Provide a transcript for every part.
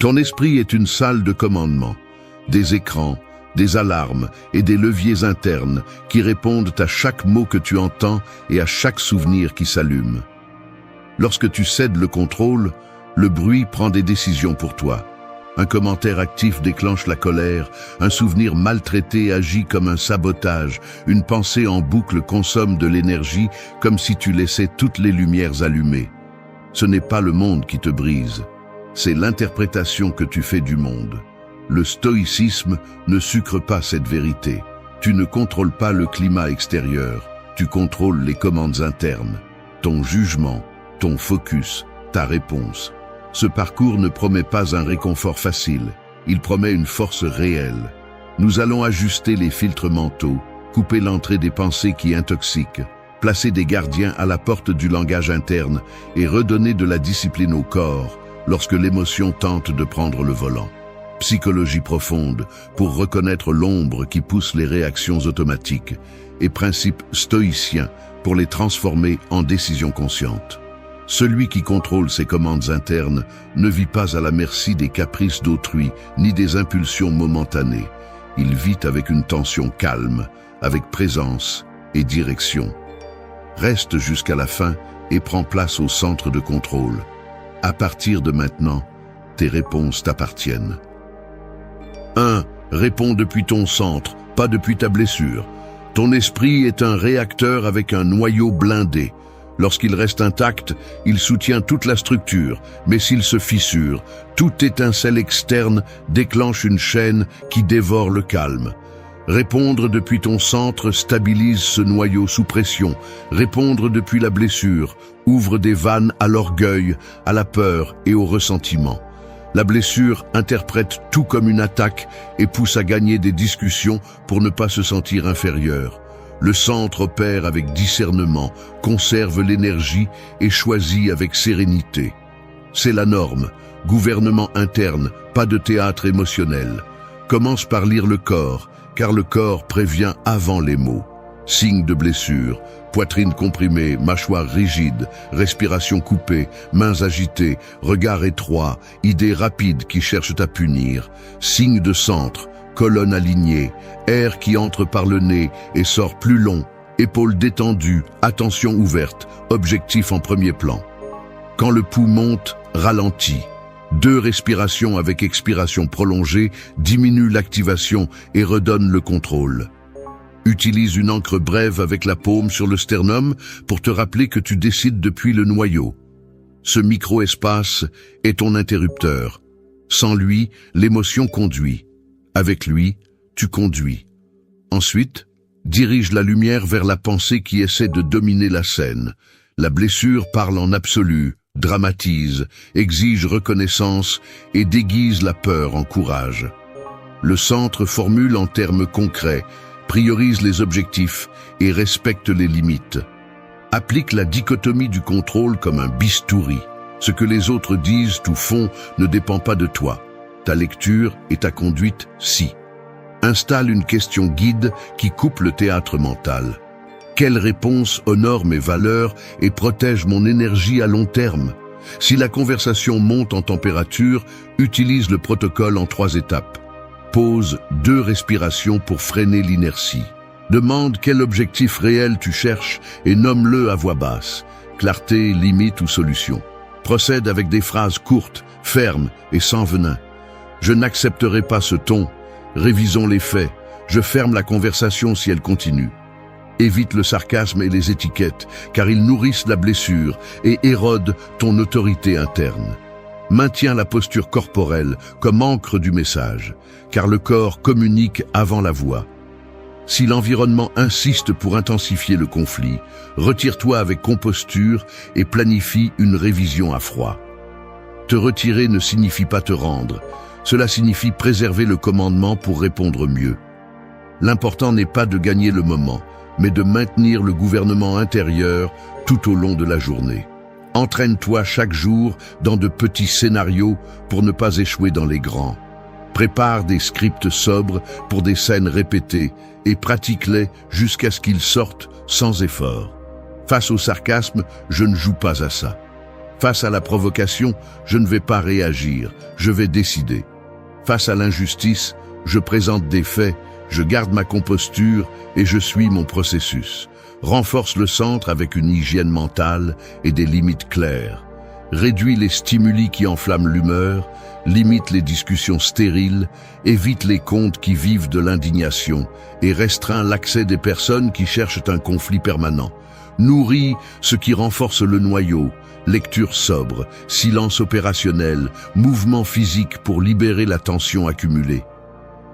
Ton esprit est une salle de commandement, des écrans, des alarmes et des leviers internes qui répondent à chaque mot que tu entends et à chaque souvenir qui s'allume. Lorsque tu cèdes le contrôle, le bruit prend des décisions pour toi. Un commentaire actif déclenche la colère, un souvenir maltraité agit comme un sabotage, une pensée en boucle consomme de l'énergie comme si tu laissais toutes les lumières allumées. Ce n'est pas le monde qui te brise, c'est l'interprétation que tu fais du monde. Le stoïcisme ne sucre pas cette vérité. Tu ne contrôles pas le climat extérieur, tu contrôles les commandes internes. Ton jugement, ton focus, ta réponse. Ce parcours ne promet pas un réconfort facile, il promet une force réelle. Nous allons ajuster les filtres mentaux, couper l'entrée des pensées qui intoxiquent, placer des gardiens à la porte du langage interne et redonner de la discipline au corps lorsque l'émotion tente de prendre le volant. Psychologie profonde pour reconnaître l'ombre qui pousse les réactions automatiques et principe stoïcien pour les transformer en décisions conscientes. Celui qui contrôle ses commandes internes ne vit pas à la merci des caprices d'autrui ni des impulsions momentanées. Il vit avec une tension calme, avec présence et direction. Reste jusqu'à la fin et prends place au centre de contrôle. À partir de maintenant, tes réponses t'appartiennent. 1. Réponds depuis ton centre, pas depuis ta blessure. Ton esprit est un réacteur avec un noyau blindé. Lorsqu'il reste intact, il soutient toute la structure, mais s'il se fissure, toute étincelle externe déclenche une chaîne qui dévore le calme. Répondre depuis ton centre stabilise ce noyau sous pression. Répondre depuis la blessure ouvre des vannes à l'orgueil, à la peur et au ressentiment. La blessure interprète tout comme une attaque et pousse à gagner des discussions pour ne pas se sentir inférieur. Le centre opère avec discernement, conserve l'énergie et choisit avec sérénité. C'est la norme. Gouvernement interne, pas de théâtre émotionnel. Commence par lire le corps, car le corps prévient avant les mots. Signes de blessure, poitrine comprimée, mâchoire rigide, respiration coupée, mains agitées, regard étroit, idées rapides qui cherchent à punir. Signes de centre, colonne alignée, air qui entre par le nez et sort plus long, épaules détendues, attention ouverte, objectif en premier plan. Quand le pouls monte, ralentit. 2 respirations avec expiration prolongée diminuent l'activation et redonnent le contrôle. Utilise une encre brève avec la paume sur le sternum pour te rappeler que tu décides depuis le noyau. Ce micro-espace est ton interrupteur. Sans lui, l'émotion conduit. Avec lui, tu conduis. Ensuite, dirige la lumière vers la pensée qui essaie de dominer la scène. La blessure parle en absolu, dramatise, exige reconnaissance et déguise la peur en courage. Le centre formule en termes concrets, priorise les objectifs et respecte les limites. Applique la dichotomie du contrôle comme un bistouri. Ce que les autres disent ou font ne dépend pas de toi. Ta lecture et ta conduite, si. Installe une question guide qui coupe le théâtre mental. Quelle réponse honore mes valeurs et protège mon énergie à long terme? Si la conversation monte en température, utilise le protocole en 3 étapes. Pose 2 respirations pour freiner l'inertie. Demande quel objectif réel tu cherches et nomme-le à voix basse. Clarté, limite ou solution. Procède avec des phrases courtes, fermes et sans venin. Je n'accepterai pas ce ton. Révisons les faits. Je ferme la conversation si elle continue. Évite le sarcasme et les étiquettes, car ils nourrissent la blessure et érodent ton autorité interne. Maintiens la posture corporelle comme encre du message, car le corps communique avant la voix. Si l'environnement insiste pour intensifier le conflit, retire-toi avec composture et planifie une révision à froid. Te retirer ne signifie pas te rendre, cela signifie préserver le commandement pour répondre mieux. L'important n'est pas de gagner le moment, mais de maintenir le gouvernement intérieur tout au long de la journée. Entraîne-toi chaque jour dans de petits scénarios pour ne pas échouer dans les grands. Prépare des scripts sobres pour des scènes répétées et pratique-les jusqu'à ce qu'ils sortent sans effort. Face au sarcasme, je ne joue pas à ça. Face à la provocation, je ne vais pas réagir, je vais décider. Face à l'injustice, je présente des faits, je garde ma composture et je suis mon processus. Renforce le centre avec une hygiène mentale et des limites claires. Réduis les stimuli qui enflamment l'humeur, limite les discussions stériles, évite les comptes qui vivent de l'indignation et restreins l'accès des personnes qui cherchent un conflit permanent. Nourris ce qui renforce le noyau, lecture sobre, silence opérationnel, mouvement physique pour libérer la tension accumulée.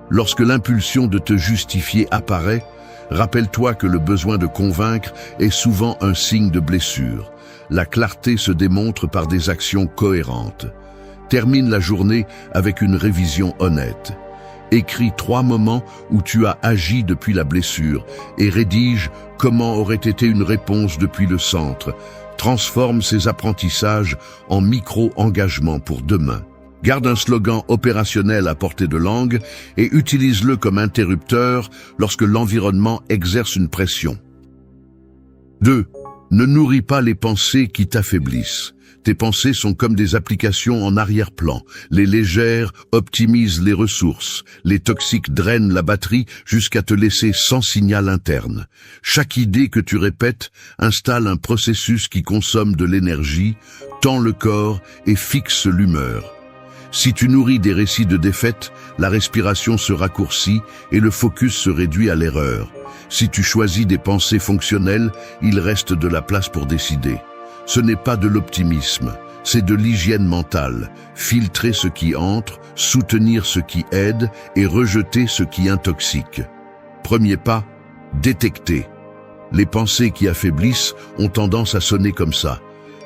Lorsque l'impulsion de te justifier apparaît, rappelle-toi que le besoin de convaincre est souvent un signe de blessure. La clarté se démontre par des actions cohérentes. Termine la journée avec une révision honnête. Écris 3 moments où tu as agi depuis la blessure et rédige comment aurait été une réponse depuis le centre. Transforme ces apprentissages en micro-engagements pour demain. Garde un slogan opérationnel à portée de langue et utilise-le comme interrupteur lorsque l'environnement exerce une pression. 2. Ne nourris pas les pensées qui t'affaiblissent. Tes pensées sont comme des applications en arrière-plan. Les légères optimisent les ressources. Les toxiques drainent la batterie jusqu'à te laisser sans signal interne. Chaque idée que tu répètes installe un processus qui consomme de l'énergie, tend le corps et fixe l'humeur. Si tu nourris des récits de défaite, la respiration se raccourcit et le focus se réduit à l'erreur. Si tu choisis des pensées fonctionnelles, il reste de la place pour décider. Ce n'est pas de l'optimisme, c'est de l'hygiène mentale. Filtrer ce qui entre, soutenir ce qui aide et rejeter ce qui intoxique. Premier pas, détecter. Les pensées qui affaiblissent ont tendance à sonner comme ça.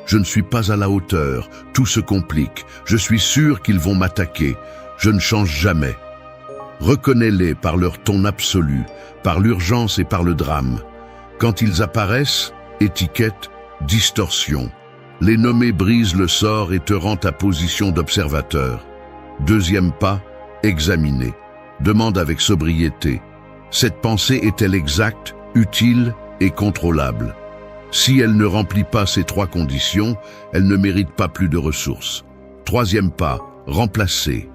Je ne suis pas à la hauteur, tout se complique, je suis sûr qu'ils vont m'attaquer, je ne change jamais. Reconnais-les par leur ton absolu, par l'urgence et par le drame. Quand ils apparaissent, étiquette, distorsion. Les nommer brise le sort et te rend ta position d'observateur. Deuxième pas, examiner. Demande avec sobriété. Cette pensée est-elle exacte, utile et contrôlable? Si elle ne remplit pas ces 3 conditions, elle ne mérite pas plus de ressources. Troisième pas, remplacer.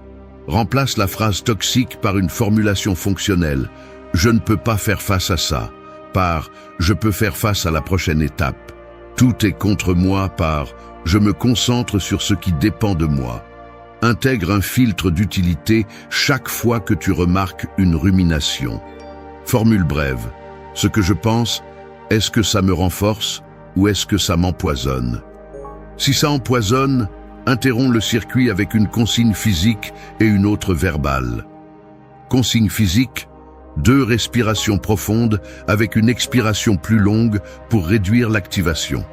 Remplace la phrase toxique par une formulation fonctionnelle. Je ne peux pas faire face à ça. Par je peux faire face à la prochaine étape. Tout est contre moi par je me concentre sur ce qui dépend de moi. Intègre un filtre d'utilité chaque fois que tu remarques une rumination. Formule brève. Ce que je pense, est-ce que ça me renforce ou est-ce que ça m'empoisonne? Si ça empoisonne, interromps le circuit avec une consigne physique et une autre verbale. Consigne physique, 2 respirations profondes avec une expiration plus longue pour réduire l'activation.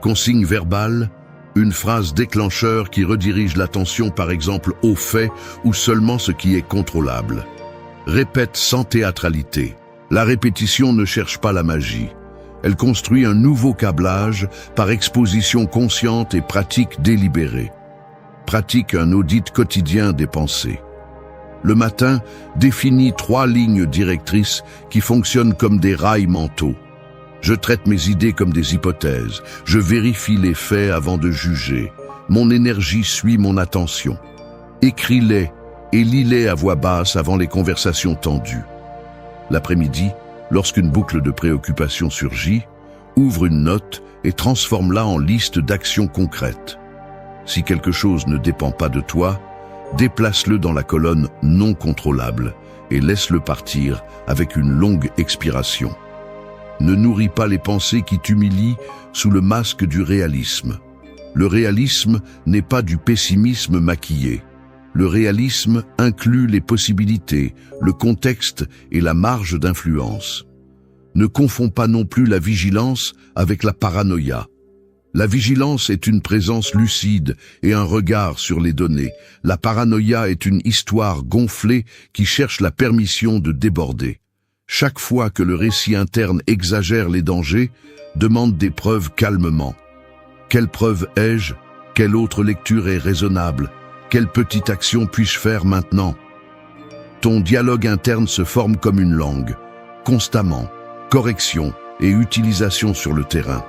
Consigne verbale, une phrase déclencheur qui redirige l'attention par exemple aux faits ou seulement ce qui est contrôlable. Répète sans théâtralité. La répétition ne cherche pas la magie. Elle construit un nouveau câblage par exposition consciente et pratique délibérée. Pratique un audit quotidien des pensées. Le matin, définis 3 lignes directrices qui fonctionnent comme des rails mentaux. Je traite mes idées comme des hypothèses. Je vérifie les faits avant de juger. Mon énergie suit mon attention. Écris-les et lis-les à voix basse avant les conversations tendues. L'après-midi, lorsqu'une boucle de préoccupation surgit, ouvre une note et transforme-la en liste d'actions concrètes. Si quelque chose ne dépend pas de toi, déplace-le dans la colonne « Non contrôlable » et laisse-le partir avec une longue expiration. Ne nourris pas les pensées qui t'humilient sous le masque du réalisme. Le réalisme n'est pas du pessimisme maquillé. Le réalisme inclut les possibilités, le contexte et la marge d'influence. Ne confonds pas non plus la vigilance avec la paranoïa. La vigilance est une présence lucide et un regard sur les données. La paranoïa est une histoire gonflée qui cherche la permission de déborder. Chaque fois que le récit interne exagère les dangers, demande des preuves calmement. Quelle preuve ai-je? Quelle autre lecture est raisonnable? Quelle petite action puis-je faire maintenant? Ton dialogue interne se forme comme une langue, constamment, correction et utilisation sur le terrain.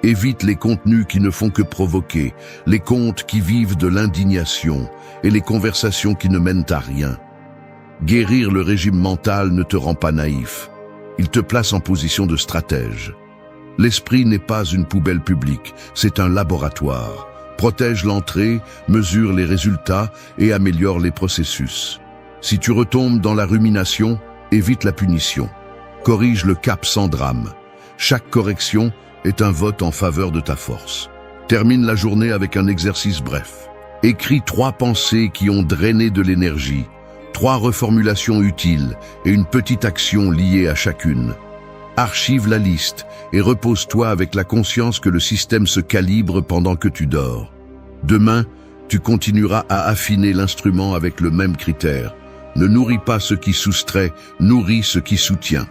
Évite les contenus qui ne font que provoquer, les comptes qui vivent de l'indignation et les conversations qui ne mènent à rien. Guérir le régime mental ne te rend pas naïf. Il te place en position de stratège. L'esprit n'est pas une poubelle publique, c'est un laboratoire. Protège l'entrée, mesure les résultats et améliore les processus. Si tu retombes dans la rumination, évite la punition. Corrige le cap sans drame. Chaque correction est un vote en faveur de ta force. Termine la journée avec un exercice bref. Écris 3 pensées qui ont drainé de l'énergie, 3 reformulations utiles et une petite action liée à chacune. Archive la liste et repose-toi avec la conscience que le système se calibre pendant que tu dors. Demain, tu continueras à affiner l'instrument avec le même critère. Ne nourris pas ce qui soustrait, nourris ce qui soutient.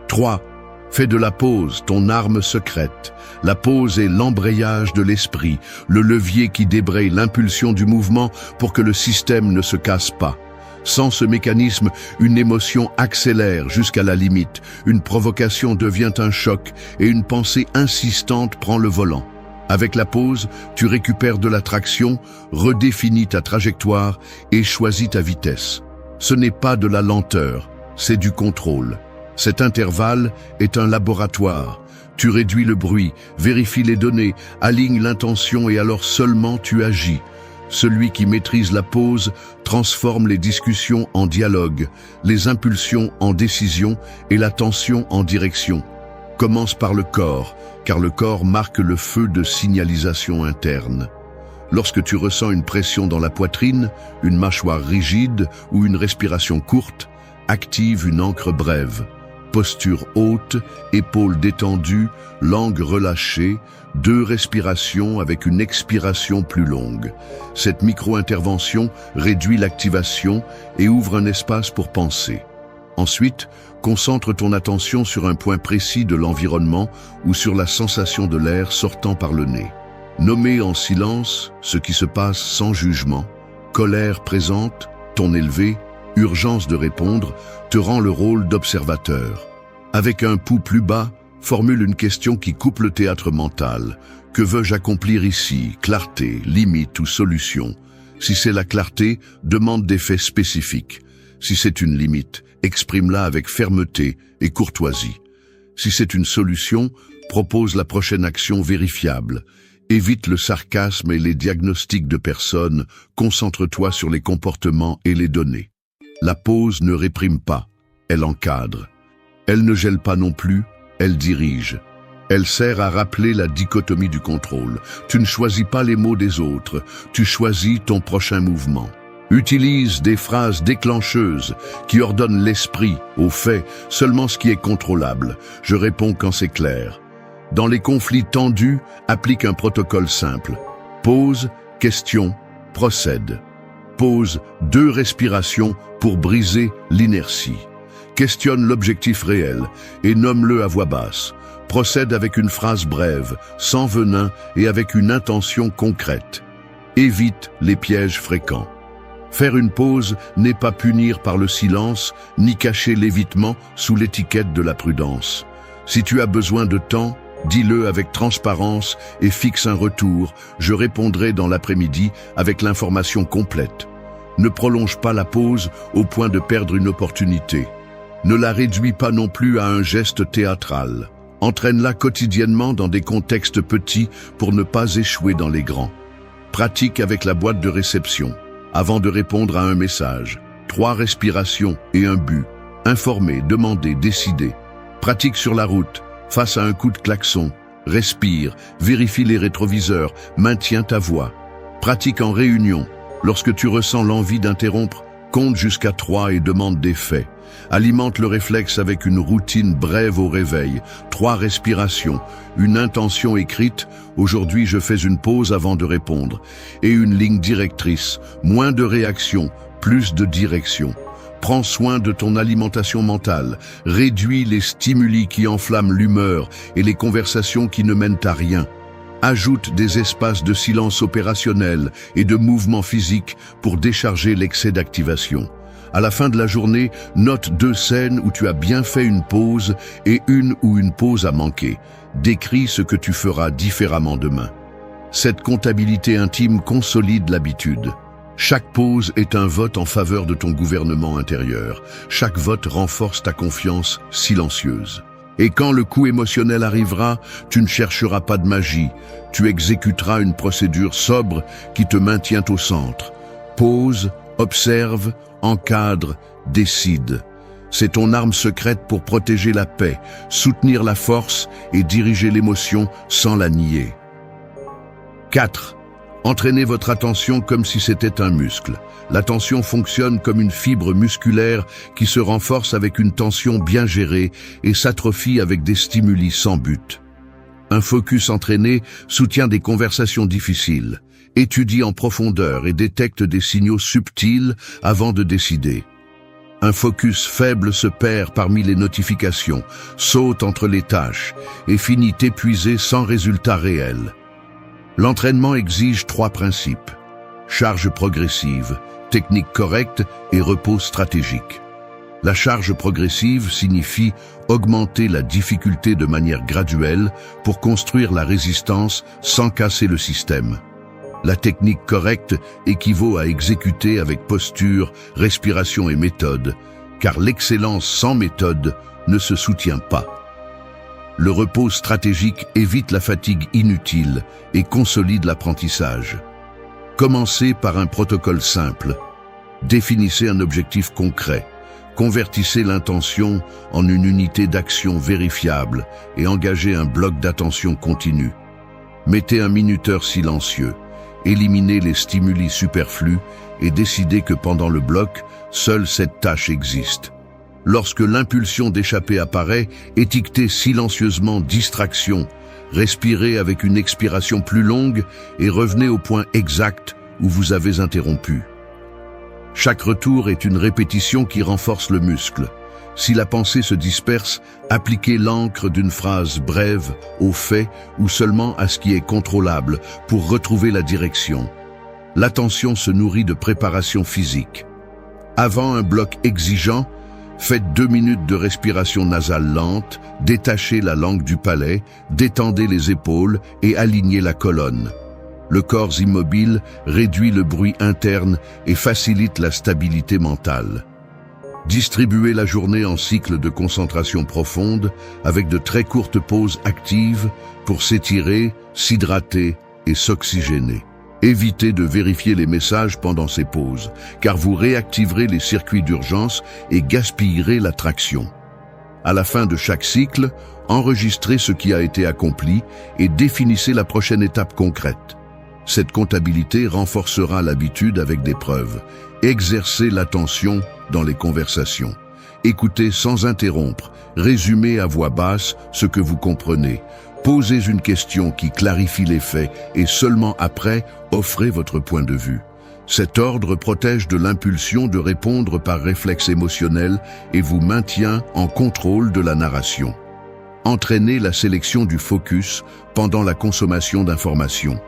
3. Fais de la pause ton arme secrète. La pause est l'embrayage de l'esprit, le levier qui débraye l'impulsion du mouvement pour que le système ne se casse pas. Sans ce mécanisme, une émotion accélère jusqu'à la limite, une provocation devient un choc et une pensée insistante prend le volant. Avec la pause, tu récupères de la traction, redéfinis ta trajectoire et choisis ta vitesse. Ce n'est pas de la lenteur, c'est du contrôle. Cet intervalle est un laboratoire. Tu réduis le bruit, vérifies les données, alignes l'intention et alors seulement tu agis. Celui qui maîtrise la pause transforme les discussions en dialogue, les impulsions en décision et la tension en direction. Commence par le corps, car le corps marque le feu de signalisation interne. Lorsque tu ressens une pression dans la poitrine, une mâchoire rigide ou une respiration courte, active une ancre brève. Posture haute, épaules détendues, langue relâchée, 2 respirations avec une expiration plus longue. Cette micro-intervention réduit l'activation et ouvre un espace pour penser. Ensuite, concentre ton attention sur un point précis de l'environnement ou sur la sensation de l'air sortant par le nez. Nommer en silence ce qui se passe sans jugement, colère présente, ton élevé, urgence de répondre, te rend le rôle d'observateur. Avec un pouls plus bas, formule une question qui coupe le théâtre mental. Que veux-je accomplir ici? Clarté, limite ou solution? Si c'est la clarté, demande des faits spécifiques. Si c'est une limite, exprime-la avec fermeté et courtoisie. Si c'est une solution, propose la prochaine action vérifiable. Évite le sarcasme et les diagnostics de personnes, concentre-toi sur les comportements et les données. La pause ne réprime pas, elle encadre. Elle ne gèle pas non plus, elle dirige. Elle sert à rappeler la dichotomie du contrôle. Tu ne choisis pas les mots des autres, tu choisis ton prochain mouvement. Utilise des phrases déclencheuses qui ordonnent l'esprit, au fait, seulement ce qui est contrôlable. Je réponds quand c'est clair. Dans les conflits tendus, applique un protocole simple. Pause, question, procède. Pose 2 respirations pour briser l'inertie. Questionne l'objectif réel et nomme-le à voix basse. Procède avec une phrase brève, sans venin et avec une intention concrète. Évite les pièges fréquents. Faire une pause n'est pas punir par le silence, ni cacher l'évitement sous l'étiquette de la prudence. Si tu as besoin de temps, dis-le avec transparence et fixe un retour. Je répondrai dans l'après-midi avec l'information complète. Ne prolonge pas la pause au point de perdre une opportunité. Ne la réduis pas non plus à un geste théâtral. Entraîne-la quotidiennement dans des contextes petits pour ne pas échouer dans les grands. Pratique avec la boîte de réception. Avant de répondre à un message, 3 respirations et un but. Informer, demander, décider. Pratique sur la route, face à un coup de klaxon. Respire, vérifie les rétroviseurs, maintiens ta voix. Pratique en réunion. Lorsque tu ressens l'envie d'interrompre, compte jusqu'à 3 et demande des faits. Alimente le réflexe avec une routine brève au réveil, 3 respirations, une intention écrite, aujourd'hui je fais une pause avant de répondre, et une ligne directrice, moins de réaction, plus de direction. Prends soin de ton alimentation mentale, réduis les stimuli qui enflamment l'humeur et les conversations qui ne mènent à rien. Ajoute des espaces de silence opérationnel et de mouvement physique pour décharger l'excès d'activation. À la fin de la journée, note 2 scènes où tu as bien fait une pause et une où une pause a manqué. Décris ce que tu feras différemment demain. Cette comptabilité intime consolide l'habitude. Chaque pause est un vote en faveur de ton gouvernement intérieur. Chaque vote renforce ta confiance silencieuse. Et quand le coup émotionnel arrivera, tu ne chercheras pas de magie. Tu exécuteras une procédure sobre qui te maintient au centre. Pause, observe, encadre, décide. C'est ton arme secrète pour protéger la paix, soutenir la force et diriger l'émotion sans la nier. 4. Entraînez votre attention comme si c'était un muscle. L'attention fonctionne comme une fibre musculaire qui se renforce avec une tension bien gérée et s'atrophie avec des stimuli sans but. Un focus entraîné soutient des conversations difficiles, étudie en profondeur et détecte des signaux subtils avant de décider. Un focus faible se perd parmi les notifications, saute entre les tâches et finit épuisé sans résultat réel. L'entraînement exige 3 principes: charge progressive, technique correcte et repos stratégique. La charge progressive signifie augmenter la difficulté de manière graduelle pour construire la résistance sans casser le système. La technique correcte équivaut à exécuter avec posture, respiration et méthode, car l'excellence sans méthode ne se soutient pas. Le repos stratégique évite la fatigue inutile et consolide l'apprentissage. Commencez par un protocole simple. Définissez un objectif concret. Convertissez l'intention en une unité d'action vérifiable et engagez un bloc d'attention continu. Mettez un minuteur silencieux. Éliminez les stimuli superflus et décidez que pendant le bloc, seule cette tâche existe. Lorsque l'impulsion d'échapper apparaît, étiquetez silencieusement « distraction », respirez avec une expiration plus longue et revenez au point exact où vous avez interrompu. Chaque retour est une répétition qui renforce le muscle. Si la pensée se disperse, appliquez l'encre d'une phrase brève aux faits ou seulement à ce qui est contrôlable pour retrouver la direction. L'attention se nourrit de préparation physique. Avant un bloc exigeant, faites 2 minutes de respiration nasale lente, détachez la langue du palais, détendez les épaules et alignez la colonne. Le corps immobile réduit le bruit interne et facilite la stabilité mentale. Distribuez la journée en cycles de concentration profonde avec de très courtes pauses actives pour s'étirer, s'hydrater et s'oxygéner. Évitez de vérifier les messages pendant ces pauses, car vous réactiverez les circuits d'urgence et gaspillerez la traction. À la fin de chaque cycle, enregistrez ce qui a été accompli et définissez la prochaine étape concrète. Cette comptabilité renforcera l'habitude avec des preuves. Exercez l'attention dans les conversations. Écoutez sans interrompre, résumez à voix basse ce que vous comprenez. Posez une question qui clarifie les faits et seulement après, offrez votre point de vue. Cet ordre protège de l'impulsion de répondre par réflexe émotionnel et vous maintient en contrôle de la narration. Entraînez la sélection du focus pendant la consommation d'informations.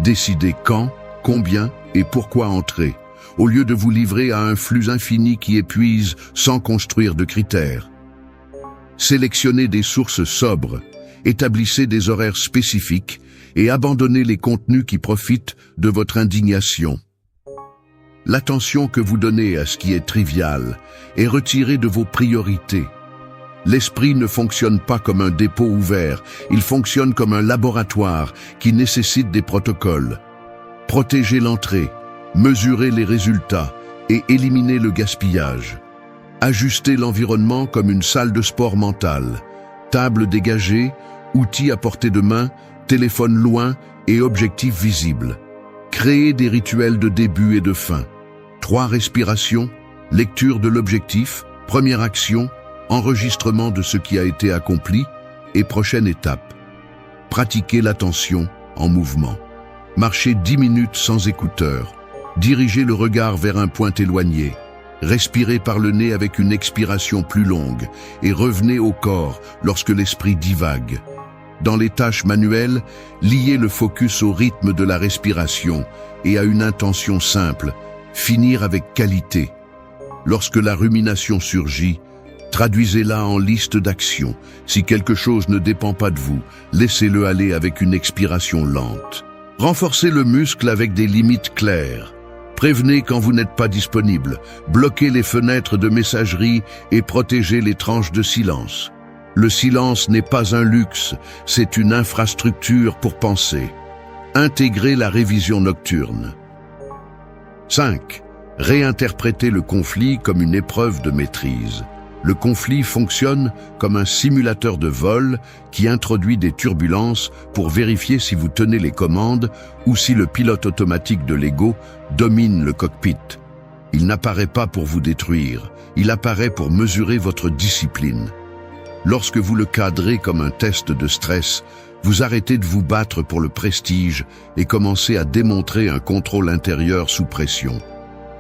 Décidez quand, combien et pourquoi entrer, au lieu de vous livrer à un flux infini qui épuise sans construire de critères. Sélectionnez des sources sobres, établissez des horaires spécifiques et abandonnez les contenus qui profitent de votre indignation. L'attention que vous donnez à ce qui est trivial est retirée de vos priorités. L'esprit ne fonctionne pas comme un dépôt ouvert, il fonctionne comme un laboratoire qui nécessite des protocoles. Protégez l'entrée, mesurez les résultats et éliminez le gaspillage. Ajustez l'environnement comme une salle de sport mentale. Table dégagée, outils à portée de main, téléphone loin et objectifs visibles. Créez des rituels de début et de fin. 3 respirations, lecture de l'objectif, première action, enregistrement de ce qui a été accompli et prochaine étape. Pratiquez l'attention en mouvement. Marchez 10 minutes sans écouteurs. Dirigez le regard vers un point éloigné. Respirez par le nez avec une expiration plus longue et revenez au corps lorsque l'esprit divague. Dans les tâches manuelles, liez le focus au rythme de la respiration et à une intention simple, finir avec qualité. Lorsque la rumination surgit, traduisez-la en liste d'actions. Si quelque chose ne dépend pas de vous, laissez-le aller avec une expiration lente. Renforcez le muscle avec des limites claires. Prévenez quand vous n'êtes pas disponible. Bloquez les fenêtres de messagerie et protégez les tranches de silence. Le silence n'est pas un luxe, c'est une infrastructure pour penser. Intégrez la révision nocturne. 5. Réinterprétez le conflit comme une épreuve de maîtrise. Le conflit fonctionne comme un simulateur de vol qui introduit des turbulences pour vérifier si vous tenez les commandes ou si le pilote automatique de l'ego domine le cockpit. Il n'apparaît pas pour vous détruire, il apparaît pour mesurer votre discipline. Lorsque vous le cadrez comme un test de stress, vous arrêtez de vous battre pour le prestige et commencez à démontrer un contrôle intérieur sous pression.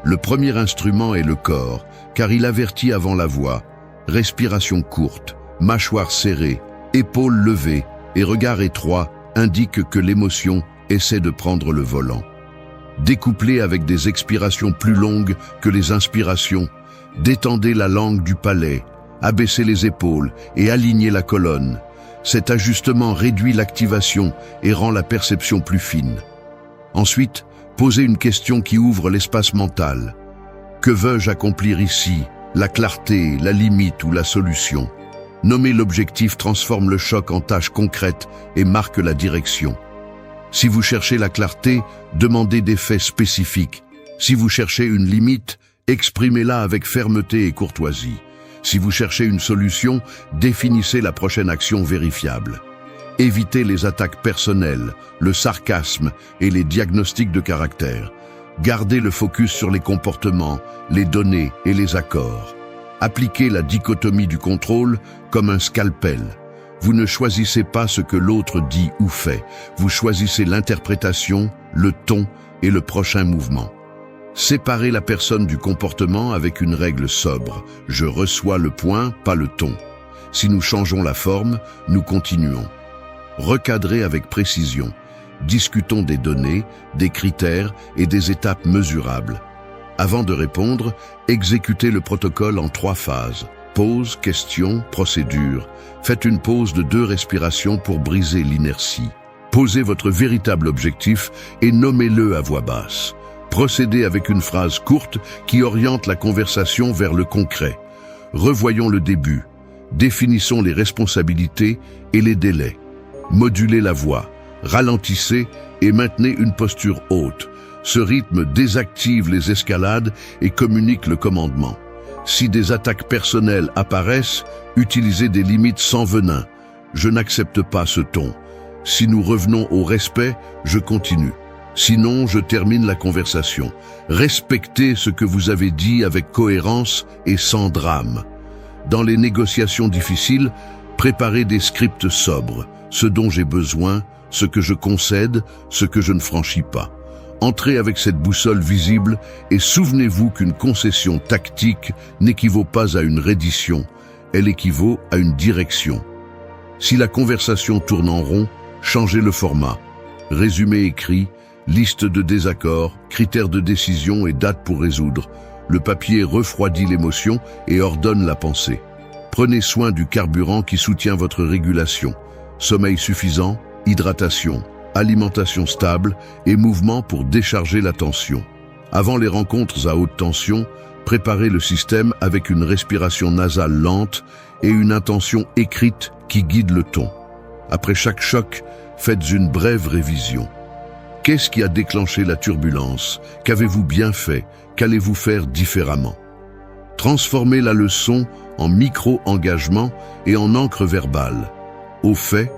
Le premier instrument est le corps, car il avertit avant la voix. Respiration courte, mâchoire serrée, épaules levées et regard étroit indiquent que l'émotion essaie de prendre le volant. Découplez avec des expirations plus longues que les inspirations. Détendez la langue du palais, abaissez les épaules et alignez la colonne. Cet ajustement réduit l'activation et rend la perception plus fine. Ensuite, posez une question qui ouvre l'espace mental. Que veux-je accomplir ici? La clarté, la limite ou la solution? Nommer l'objectif transforme le choc en tâche concrète et marque la direction. Si vous cherchez la clarté, demandez des faits spécifiques. Si vous cherchez une limite, exprimez-la avec fermeté et courtoisie. Si vous cherchez une solution, définissez la prochaine action vérifiable. Évitez les attaques personnelles, le sarcasme et les diagnostics de caractère. Gardez le focus sur les comportements, les données et les accords. Appliquez la dichotomie du contrôle comme un scalpel. Vous ne choisissez pas ce que l'autre dit ou fait. Vous choisissez l'interprétation, le ton et le prochain mouvement. Séparez la personne du comportement avec une règle sobre. Je reçois le point, pas le ton. Si nous changeons la forme, nous continuons. Recadrez avec précision. Discutons des données, des critères et des étapes mesurables. Avant de répondre, exécutez le protocole en 3 phases. Pause, question, procédure. Faites une pause de 2 respirations pour briser l'inertie. Posez votre véritable objectif et nommez-le à voix basse. Procédez avec une phrase courte qui oriente la conversation vers le concret. Revoyons le début. Définissons les responsabilités et les délais. Modulez la voix. Ralentissez et maintenez une posture haute. Ce rythme désactive les escalades et communique le commandement. Si des attaques personnelles apparaissent, utilisez des limites sans venin. Je n'accepte pas ce ton. Si nous revenons au respect, je continue. Sinon, je termine la conversation. Respectez ce que vous avez dit avec cohérence et sans drame. Dans les négociations difficiles, préparez des scripts sobres. Ce dont j'ai besoin, ce que je concède, ce que je ne franchis pas. Entrez avec cette boussole visible et souvenez-vous qu'une concession tactique n'équivaut pas à une reddition, elle équivaut à une direction. Si la conversation tourne en rond, changez le format. Résumé écrit, liste de désaccords, critères de décision et date pour résoudre. Le papier refroidit l'émotion et ordonne la pensée. Prenez soin du carburant qui soutient votre régulation. Sommeil suffisant, hydratation, alimentation stable et mouvement pour décharger la tension. Avant les rencontres à haute tension, préparez le système avec une respiration nasale lente et une intention écrite qui guide le ton. Après chaque choc, faites une brève révision. Qu'est-ce qui a déclenché la turbulence? Qu'avez-vous bien fait? Qu'allez-vous faire différemment? Transformez la leçon en micro-engagement et en encre verbale. Au fait,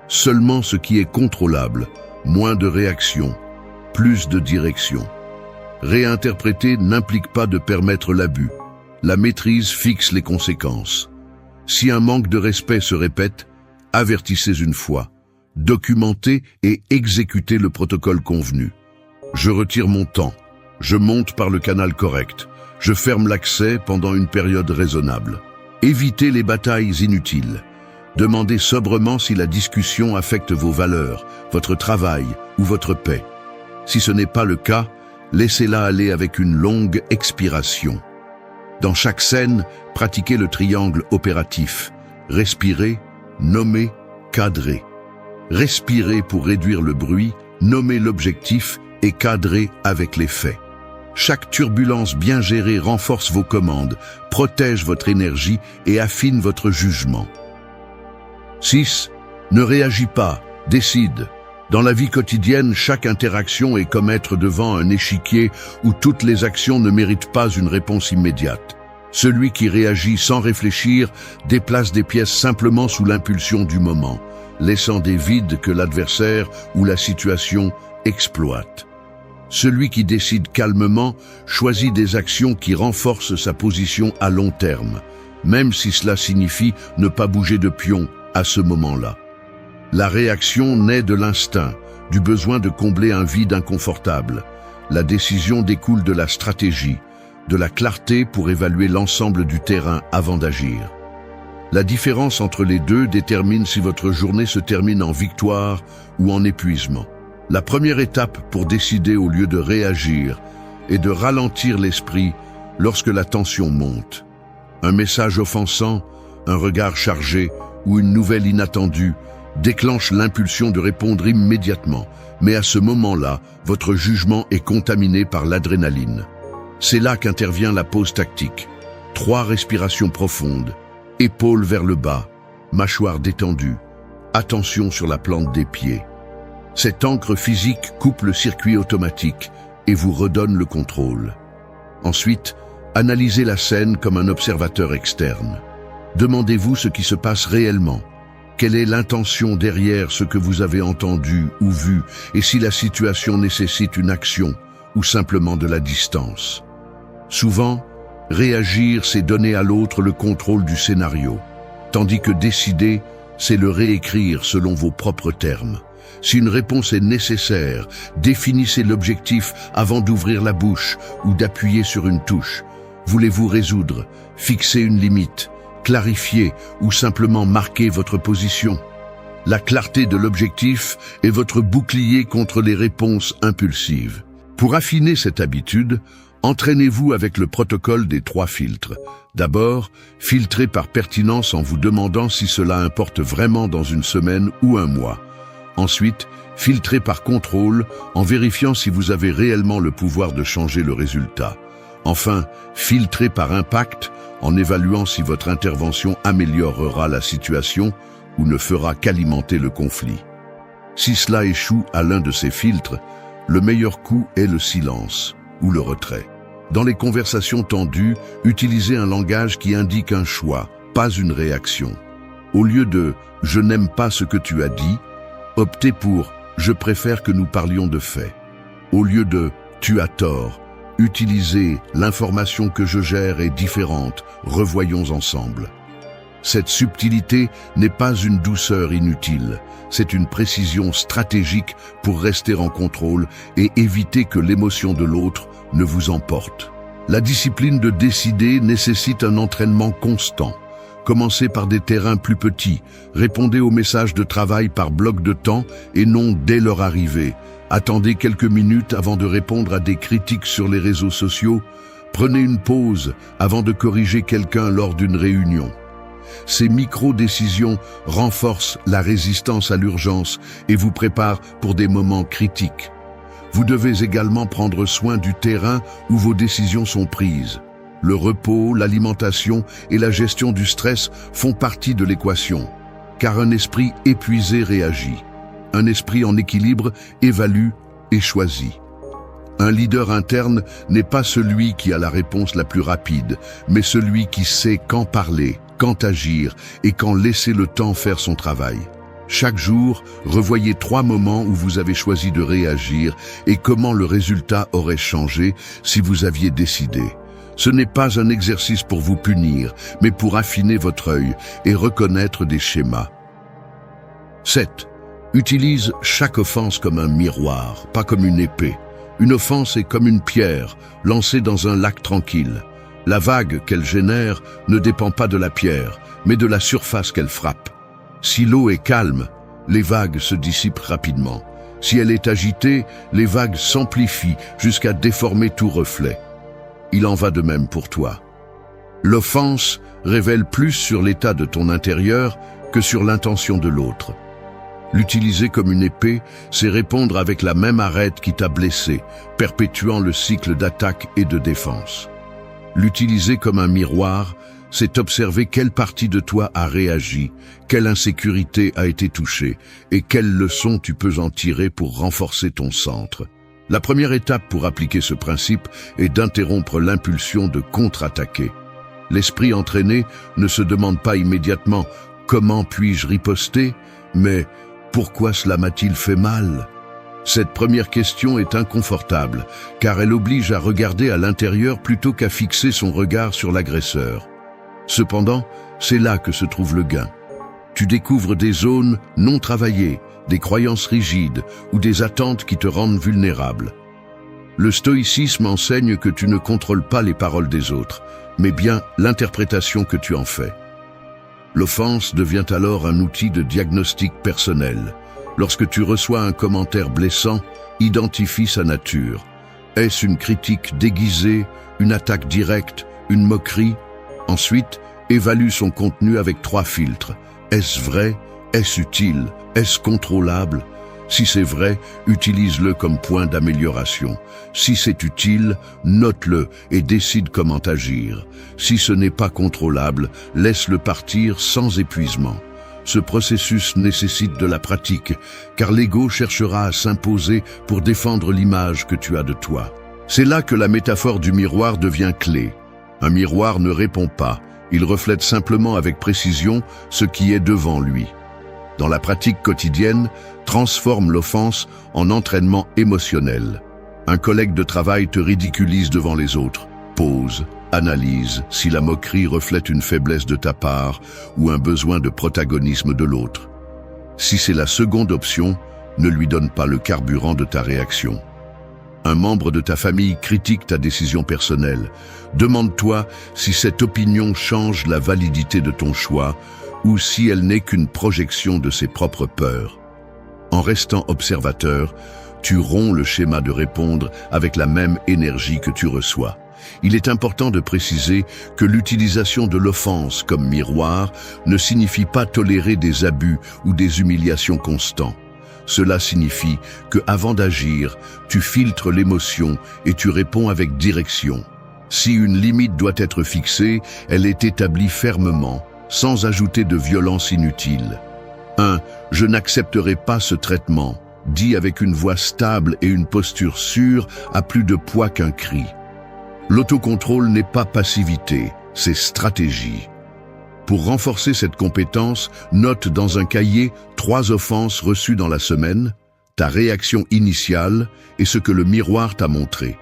seulement ce qui est contrôlable, moins de réaction, plus de direction. Réinterpréter n'implique pas de permettre l'abus. La maîtrise fixe les conséquences. Si un manque de respect se répète, avertissez une fois. Documentez et exécutez le protocole convenu. Je retire mon temps. Je monte par le canal correct. Je ferme l'accès pendant une période raisonnable. Évitez les batailles inutiles. Demandez sobrement si la discussion affecte vos valeurs, votre travail ou votre paix. Si ce n'est pas le cas, laissez-la aller avec une longue expiration. Dans chaque scène, pratiquez le triangle opératif. Respirez, nommez, cadrez. Respirez pour réduire le bruit, nommez l'objectif et cadrez avec les faits. Chaque turbulence bien gérée renforce vos commandes, protège votre énergie et affine votre jugement. 6. Ne réagis pas, décide. Dans la vie quotidienne, chaque interaction est comme être devant un échiquier où toutes les actions ne méritent pas une réponse immédiate. Celui qui réagit sans réfléchir déplace des pièces simplement sous l'impulsion du moment, laissant des vides que l'adversaire ou la situation exploite. Celui qui décide calmement choisit des actions qui renforcent sa position à long terme, même si cela signifie ne pas bouger de pion à ce moment-là. La réaction naît de l'instinct, du besoin de combler un vide inconfortable. La décision découle de la stratégie, de la clarté pour évaluer l'ensemble du terrain avant d'agir. La différence entre les deux détermine si votre journée se termine en victoire ou en épuisement. La première étape pour décider au lieu de réagir est de ralentir l'esprit lorsque la tension monte. Un message offensant, un regard chargé ou une nouvelle inattendue déclenche l'impulsion de répondre immédiatement, mais à ce moment-là, votre jugement est contaminé par l'adrénaline. C'est là qu'intervient la pause tactique. 3 respirations profondes, épaules vers le bas, mâchoire détendue, attention sur la plante des pieds. Cette ancre physique coupe le circuit automatique et vous redonne le contrôle. Ensuite, analysez la scène comme un observateur externe. Demandez-vous ce qui se passe réellement. Quelle est l'intention derrière ce que vous avez entendu ou vu et si la situation nécessite une action ou simplement de la distance. Souvent, réagir, c'est donner à l'autre le contrôle du scénario, tandis que décider, c'est le réécrire selon vos propres termes. Si une réponse est nécessaire, définissez l'objectif avant d'ouvrir la bouche ou d'appuyer sur une touche. Voulez-vous résoudre, fixer une limite, clarifier ou simplement marquer votre position? La clarté de l'objectif est votre bouclier contre les réponses impulsives. Pour affiner cette habitude, entraînez-vous avec le protocole des 3 filtres. D'abord, filtrez par pertinence en vous demandant si cela importe vraiment dans une semaine ou un mois. Ensuite, filtrez par contrôle en vérifiant si vous avez réellement le pouvoir de changer le résultat. Enfin, filtrez par impact en évaluant si votre intervention améliorera la situation ou ne fera qu'alimenter le conflit. Si cela échoue à l'un de ces filtres, le meilleur coup est le silence ou le retrait. Dans les conversations tendues, utilisez un langage qui indique un choix, pas une réaction. Au lieu de « je n'aime pas ce que tu as dit », optez pour « je préfère que nous parlions de faits ». Au lieu de « tu as tort », utilisez « l'information que je gère est différente, revoyons ensemble ». Cette subtilité n'est pas une douceur inutile, c'est une précision stratégique pour rester en contrôle et éviter que l'émotion de l'autre ne vous emporte. La discipline de décider nécessite un entraînement constant. Commencez par des terrains plus petits, répondez aux messages de travail par bloc de temps et non dès leur arrivée. Attendez quelques minutes avant de répondre à des critiques sur les réseaux sociaux. Prenez une pause avant de corriger quelqu'un lors d'une réunion. Ces micro-décisions renforcent la résistance à l'urgence et vous préparent pour des moments critiques. Vous devez également prendre soin du terrain où vos décisions sont prises. Le repos, l'alimentation et la gestion du stress font partie de l'équation, car un esprit épuisé réagit. Un esprit en équilibre évalue et choisit. Un leader interne n'est pas celui qui a la réponse la plus rapide, mais celui qui sait quand parler, quand agir et quand laisser le temps faire son travail. Chaque jour, revoyez 3 moments où vous avez choisi de réagir et comment le résultat aurait changé si vous aviez décidé. Ce n'est pas un exercice pour vous punir, mais pour affiner votre œil et reconnaître des schémas. 7. Utilise chaque offense comme un miroir, pas comme une épée. Une offense est comme une pierre, lancée dans un lac tranquille. La vague qu'elle génère ne dépend pas de la pierre, mais de la surface qu'elle frappe. Si l'eau est calme, les vagues se dissipent rapidement. Si elle est agitée, les vagues s'amplifient jusqu'à déformer tout reflet. Il en va de même pour toi. L'offense révèle plus sur l'état de ton intérieur que sur l'intention de l'autre. L'utiliser comme une épée, c'est répondre avec la même arête qui t'a blessé, perpétuant le cycle d'attaque et de défense. L'utiliser comme un miroir, c'est observer quelle partie de toi a réagi, quelle insécurité a été touchée et quelles leçons tu peux en tirer pour renforcer ton centre. La première étape pour appliquer ce principe est d'interrompre l'impulsion de contre-attaquer. L'esprit entraîné ne se demande pas immédiatement « comment puis-je riposter ?», mais « pourquoi cela m'a-t-il fait mal ?» Cette première question est inconfortable, car elle oblige à regarder à l'intérieur plutôt qu'à fixer son regard sur l'agresseur. Cependant, c'est là que se trouve le gain. Tu découvres des zones non travaillées, des croyances rigides ou des attentes qui te rendent vulnérable. Le stoïcisme enseigne que tu ne contrôles pas les paroles des autres, mais bien l'interprétation que tu en fais. L'offense devient alors un outil de diagnostic personnel. Lorsque tu reçois un commentaire blessant, identifie sa nature. Est-ce une critique déguisée, une attaque directe, une moquerie ? Ensuite, évalue son contenu avec 3 filtres. Est-ce vrai? Est-ce utile? Est-ce contrôlable? Si c'est vrai, utilise-le comme point d'amélioration. Si c'est utile, note-le et décide comment agir. Si ce n'est pas contrôlable, laisse-le partir sans épuisement. Ce processus nécessite de la pratique, car l'ego cherchera à s'imposer pour défendre l'image que tu as de toi. C'est là que la métaphore du miroir devient clé. Un miroir ne répond pas, il reflète simplement avec précision ce qui est devant lui. Dans la pratique quotidienne, transforme l'offense en entraînement émotionnel. Un collègue de travail te ridiculise devant les autres. Pause, analyse si la moquerie reflète une faiblesse de ta part ou un besoin de protagonisme de l'autre. Si c'est la seconde option, ne lui donne pas le carburant de ta réaction. Un membre de ta famille critique ta décision personnelle. Demande-toi si cette opinion change la validité de ton choix ou si elle n'est qu'une projection de ses propres peurs. En restant observateur, tu romps le schéma de répondre avec la même énergie que tu reçois. Il est important de préciser que l'utilisation de l'offense comme miroir ne signifie pas tolérer des abus ou des humiliations constants. Cela signifie que, avant d'agir, tu filtres l'émotion et tu réponds avec direction. Si une limite doit être fixée, elle est établie fermement, sans ajouter de violence inutile. 1. Je n'accepterai pas ce traitement, dit avec une voix stable et une posture sûre à plus de poids qu'un cri. L'autocontrôle n'est pas passivité, c'est stratégie. Pour renforcer cette compétence, note dans un cahier 3 offenses reçues dans la semaine, ta réaction initiale et ce que le miroir t'a montré.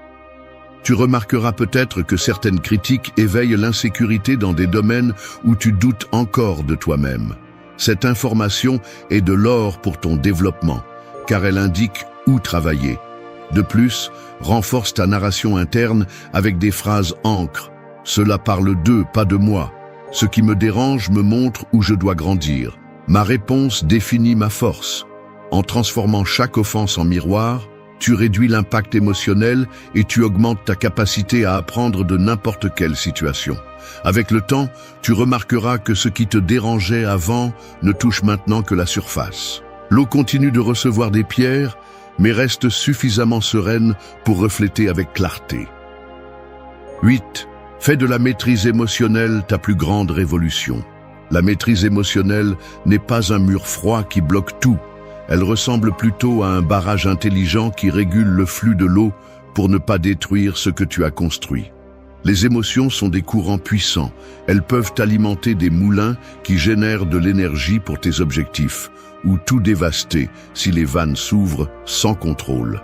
Tu remarqueras peut-être que certaines critiques éveillent l'insécurité dans des domaines où tu doutes encore de toi-même. Cette information est de l'or pour ton développement, car elle indique où travailler. De plus, renforce ta narration interne avec des phrases ancres. Cela parle d'eux, pas de moi. Ce qui me dérange me montre où je dois grandir. Ma réponse définit ma force. En transformant chaque offense en miroir, tu réduis l'impact émotionnel et tu augmentes ta capacité à apprendre de n'importe quelle situation. Avec le temps, tu remarqueras que ce qui te dérangeait avant ne touche maintenant que la surface. L'eau continue de recevoir des pierres, mais reste suffisamment sereine pour refléter avec clarté. 8. Fais de la maîtrise émotionnelle ta plus grande révolution. La maîtrise émotionnelle n'est pas un mur froid qui bloque tout. Elle ressemble plutôt à un barrage intelligent qui régule le flux de l'eau pour ne pas détruire ce que tu as construit. Les émotions sont des courants puissants. Elles peuvent alimenter des moulins qui génèrent de l'énergie pour tes objectifs, ou tout dévaster si les vannes s'ouvrent sans contrôle.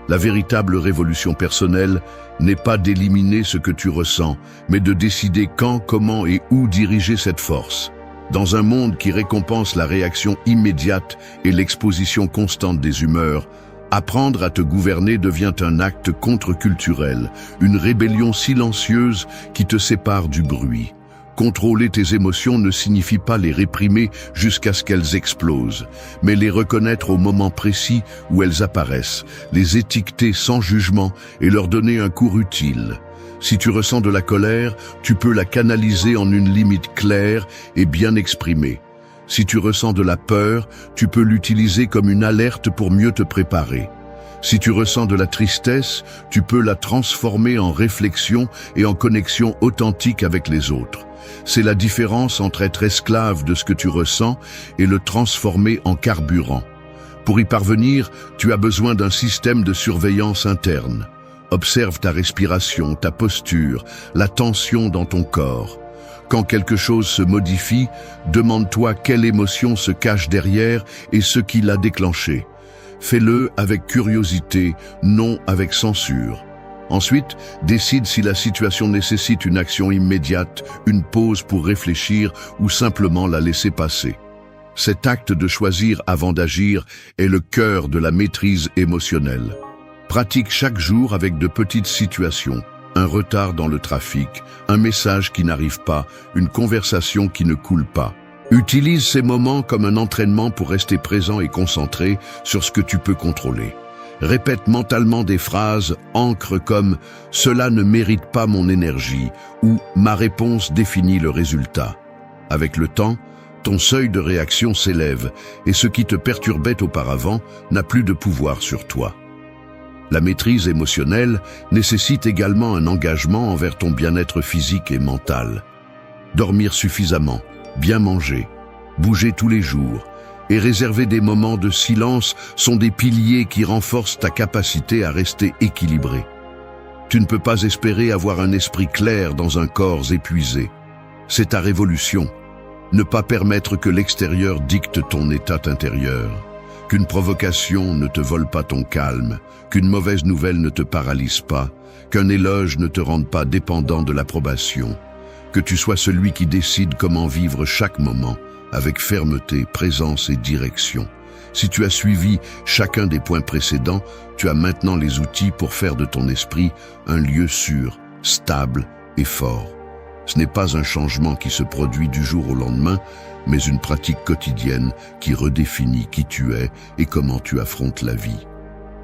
La véritable révolution personnelle n'est pas d'éliminer ce que tu ressens, mais de décider quand, comment et où diriger cette force. Dans un monde qui récompense la réaction immédiate et l'exposition constante des humeurs, apprendre à te gouverner devient un acte contre-culturel, une rébellion silencieuse qui te sépare du bruit. Contrôler tes émotions ne signifie pas les réprimer jusqu'à ce qu'elles explosent, mais les reconnaître au moment précis où elles apparaissent, les étiqueter sans jugement et leur donner un cours utile. Si tu ressens de la colère, tu peux la canaliser en une limite claire et bien exprimée. Si tu ressens de la peur, tu peux l'utiliser comme une alerte pour mieux te préparer. Si tu ressens de la tristesse, tu peux la transformer en réflexion et en connexion authentique avec les autres. C'est la différence entre être esclave de ce que tu ressens et le transformer en carburant. Pour y parvenir, tu as besoin d'un système de surveillance interne. Observe ta respiration, ta posture, la tension dans ton corps. Quand quelque chose se modifie, demande-toi quelle émotion se cache derrière et ce qui l'a déclenchée. Fais-le avec curiosité, non avec censure. Ensuite, décide si la situation nécessite une action immédiate, une pause pour réfléchir ou simplement la laisser passer. Cet acte de choisir avant d'agir est le cœur de la maîtrise émotionnelle. Pratique chaque jour avec de petites situations. Un retard dans le trafic, un message qui n'arrive pas, une conversation qui ne coule pas. Utilise ces moments comme un entraînement pour rester présent et concentré sur ce que tu peux contrôler. Répète mentalement des phrases ancres comme « Cela ne mérite pas mon énergie » ou « Ma réponse définit le résultat ». Avec le temps, ton seuil de réaction s'élève et ce qui te perturbait auparavant n'a plus de pouvoir sur toi. La maîtrise émotionnelle nécessite également un engagement envers ton bien-être physique et mental. Dormir suffisamment, bien manger, bouger tous les jours et réserver des moments de silence sont des piliers qui renforcent ta capacité à rester équilibré. Tu ne peux pas espérer avoir un esprit clair dans un corps épuisé. C'est ta révolution. Ne pas permettre que l'extérieur dicte ton état intérieur. Qu'une provocation ne te vole pas ton calme, qu'une mauvaise nouvelle ne te paralyse pas, qu'un éloge ne te rende pas dépendant de l'approbation, que tu sois celui qui décide comment vivre chaque moment, avec fermeté, présence et direction. Si tu as suivi chacun des points précédents, tu as maintenant les outils pour faire de ton esprit un lieu sûr, stable et fort. Ce n'est pas un changement qui se produit du jour au lendemain, mais une pratique quotidienne qui redéfinit qui tu es et comment tu affrontes la vie.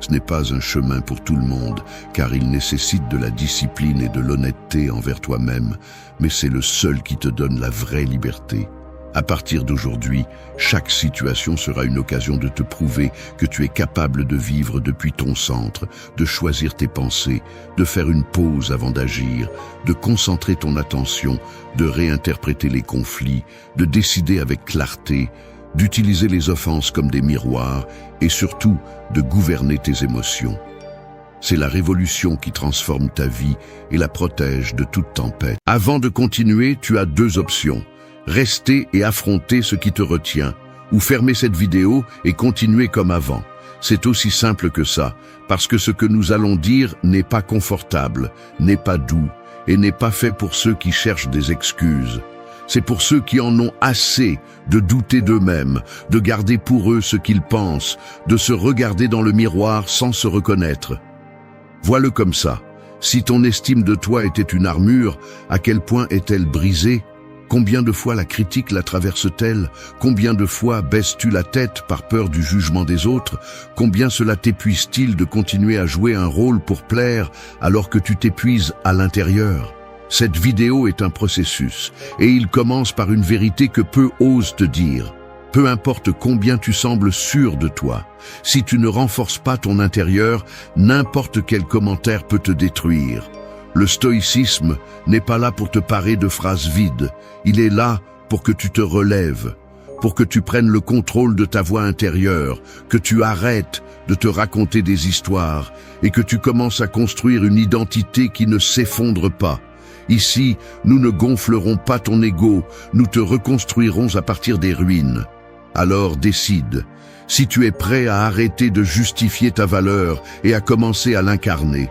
Ce n'est pas un chemin pour tout le monde, car il nécessite de la discipline et de l'honnêteté envers toi-même, mais c'est le seul qui te donne la vraie liberté. À partir d'aujourd'hui, chaque situation sera une occasion de te prouver que tu es capable de vivre depuis ton centre, de choisir tes pensées, de faire une pause avant d'agir, de concentrer ton attention, de réinterpréter les conflits, de décider avec clarté, d'utiliser les offenses comme des miroirs et surtout de gouverner tes émotions. C'est la révolution qui transforme ta vie et la protège de toute tempête. Avant de continuer, tu as deux options. Rester et affronter ce qui te retient, ou fermer cette vidéo et continuer comme avant. C'est aussi simple que ça, parce que ce que nous allons dire n'est pas confortable, n'est pas doux, et n'est pas fait pour ceux qui cherchent des excuses. C'est pour ceux qui en ont assez de douter d'eux-mêmes, de garder pour eux ce qu'ils pensent, de se regarder dans le miroir sans se reconnaître. Vois-le comme ça. Si ton estime de toi était une armure, à quel point est-elle brisée ? Combien de fois la critique la traverse-t-elle? Combien de fois baisses-tu la tête par peur du jugement des autres? Combien cela t'épuise-t-il de continuer à jouer un rôle pour plaire alors que tu t'épuises à l'intérieur? Cette vidéo est un processus et il commence par une vérité que peu osent te dire. Peu importe combien tu sembles sûr de toi, si tu ne renforces pas ton intérieur, n'importe quel commentaire peut te détruire. Le stoïcisme n'est pas là pour te parer de phrases vides, il est là pour que tu te relèves, pour que tu prennes le contrôle de ta voix intérieure, que tu arrêtes de te raconter des histoires et que tu commences à construire une identité qui ne s'effondre pas. Ici, nous ne gonflerons pas ton ego, nous te reconstruirons à partir des ruines. Alors décide, si tu es prêt à arrêter de justifier ta valeur et à commencer à l'incarner.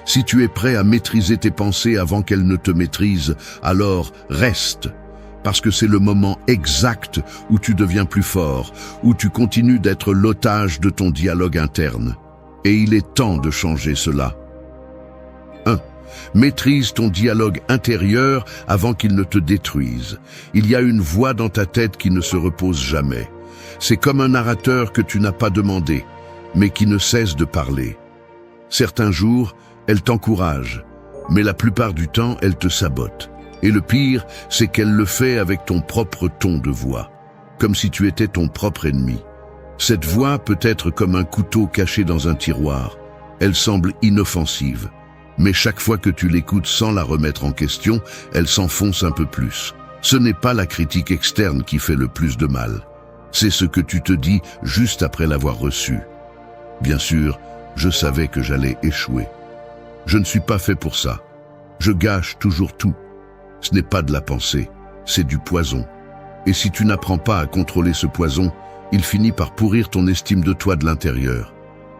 Si tu es prêt à maîtriser tes pensées avant qu'elles ne te maîtrisent, alors reste, parce que c'est le moment exact où tu deviens plus fort, où tu continues d'être l'otage de ton dialogue interne. Et il est temps de changer cela. 1. Maîtrise ton dialogue intérieur avant qu'il ne te détruise. Il y a une voix dans ta tête qui ne se repose jamais. C'est comme un narrateur que tu n'as pas demandé, mais qui ne cesse de parler. Certains jours, elle t'encourage, mais la plupart du temps, elle te sabote. Et le pire, c'est qu'elle le fait avec ton propre ton de voix, comme si tu étais ton propre ennemi. Cette voix peut être comme un couteau caché dans un tiroir. Elle semble inoffensive, mais chaque fois que tu l'écoutes sans la remettre en question, elle s'enfonce un peu plus. Ce n'est pas la critique externe qui fait le plus de mal. C'est ce que tu te dis juste après l'avoir reçu. Bien sûr, je savais que j'allais échouer. Je ne suis pas fait pour ça. Je gâche toujours tout. Ce n'est pas de la pensée, c'est du poison. Et si tu n'apprends pas à contrôler ce poison, il finit par pourrir ton estime de toi de l'intérieur.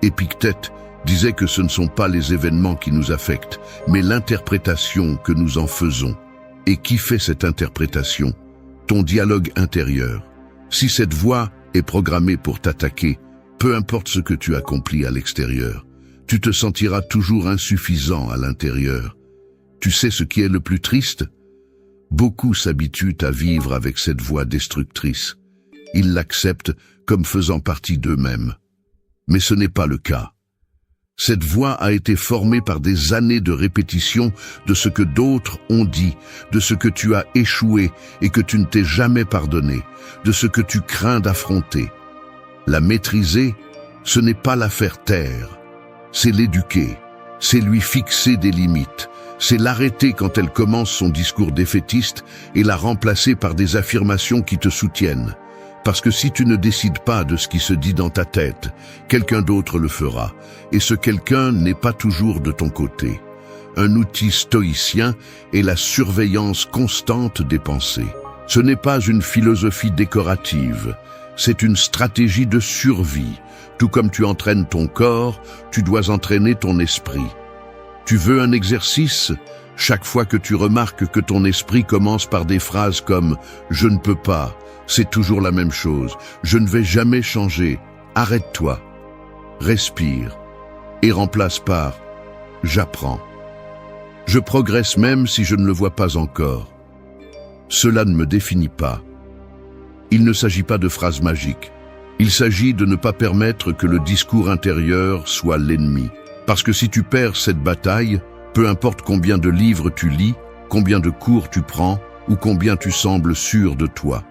Épictète disait que ce ne sont pas les événements qui nous affectent, mais l'interprétation que nous en faisons. Et qui fait cette interprétation? Ton dialogue intérieur. Si cette voix est programmée pour t'attaquer, peu importe ce que tu accomplis à l'extérieur, tu te sentiras toujours insuffisant à l'intérieur. Tu sais ce qui est le plus triste? Beaucoup s'habituent à vivre avec cette voix destructrice. Ils l'acceptent comme faisant partie d'eux-mêmes. Mais ce n'est pas le cas. Cette voix a été formée par des années de répétition de ce que d'autres ont dit, de ce que tu as échoué et que tu ne t'es jamais pardonné, de ce que tu crains d'affronter. La maîtriser, ce n'est pas la faire taire, c'est l'éduquer, c'est lui fixer des limites, c'est l'arrêter quand elle commence son discours défaitiste et la remplacer par des affirmations qui te soutiennent. Parce que si tu ne décides pas de ce qui se dit dans ta tête, quelqu'un d'autre le fera, et ce quelqu'un n'est pas toujours de ton côté. Un outil stoïcien est la surveillance constante des pensées. Ce n'est pas une philosophie décorative, c'est une stratégie de survie. Tout comme tu entraînes ton corps, tu dois entraîner ton esprit. Tu veux un exercice? Chaque fois que tu remarques que ton esprit commence par des phrases comme « je ne peux pas », c'est toujours la même chose. Je ne vais jamais changer. Arrête-toi. Respire. Et remplace par « j'apprends ». Je progresse même si je ne le vois pas encore. Cela ne me définit pas. Il ne s'agit pas de phrases magiques. Il s'agit de ne pas permettre que le discours intérieur soit l'ennemi. Parce que si tu perds cette bataille, peu importe combien de livres tu lis, combien de cours tu prends ou combien tu sembles sûr de toi,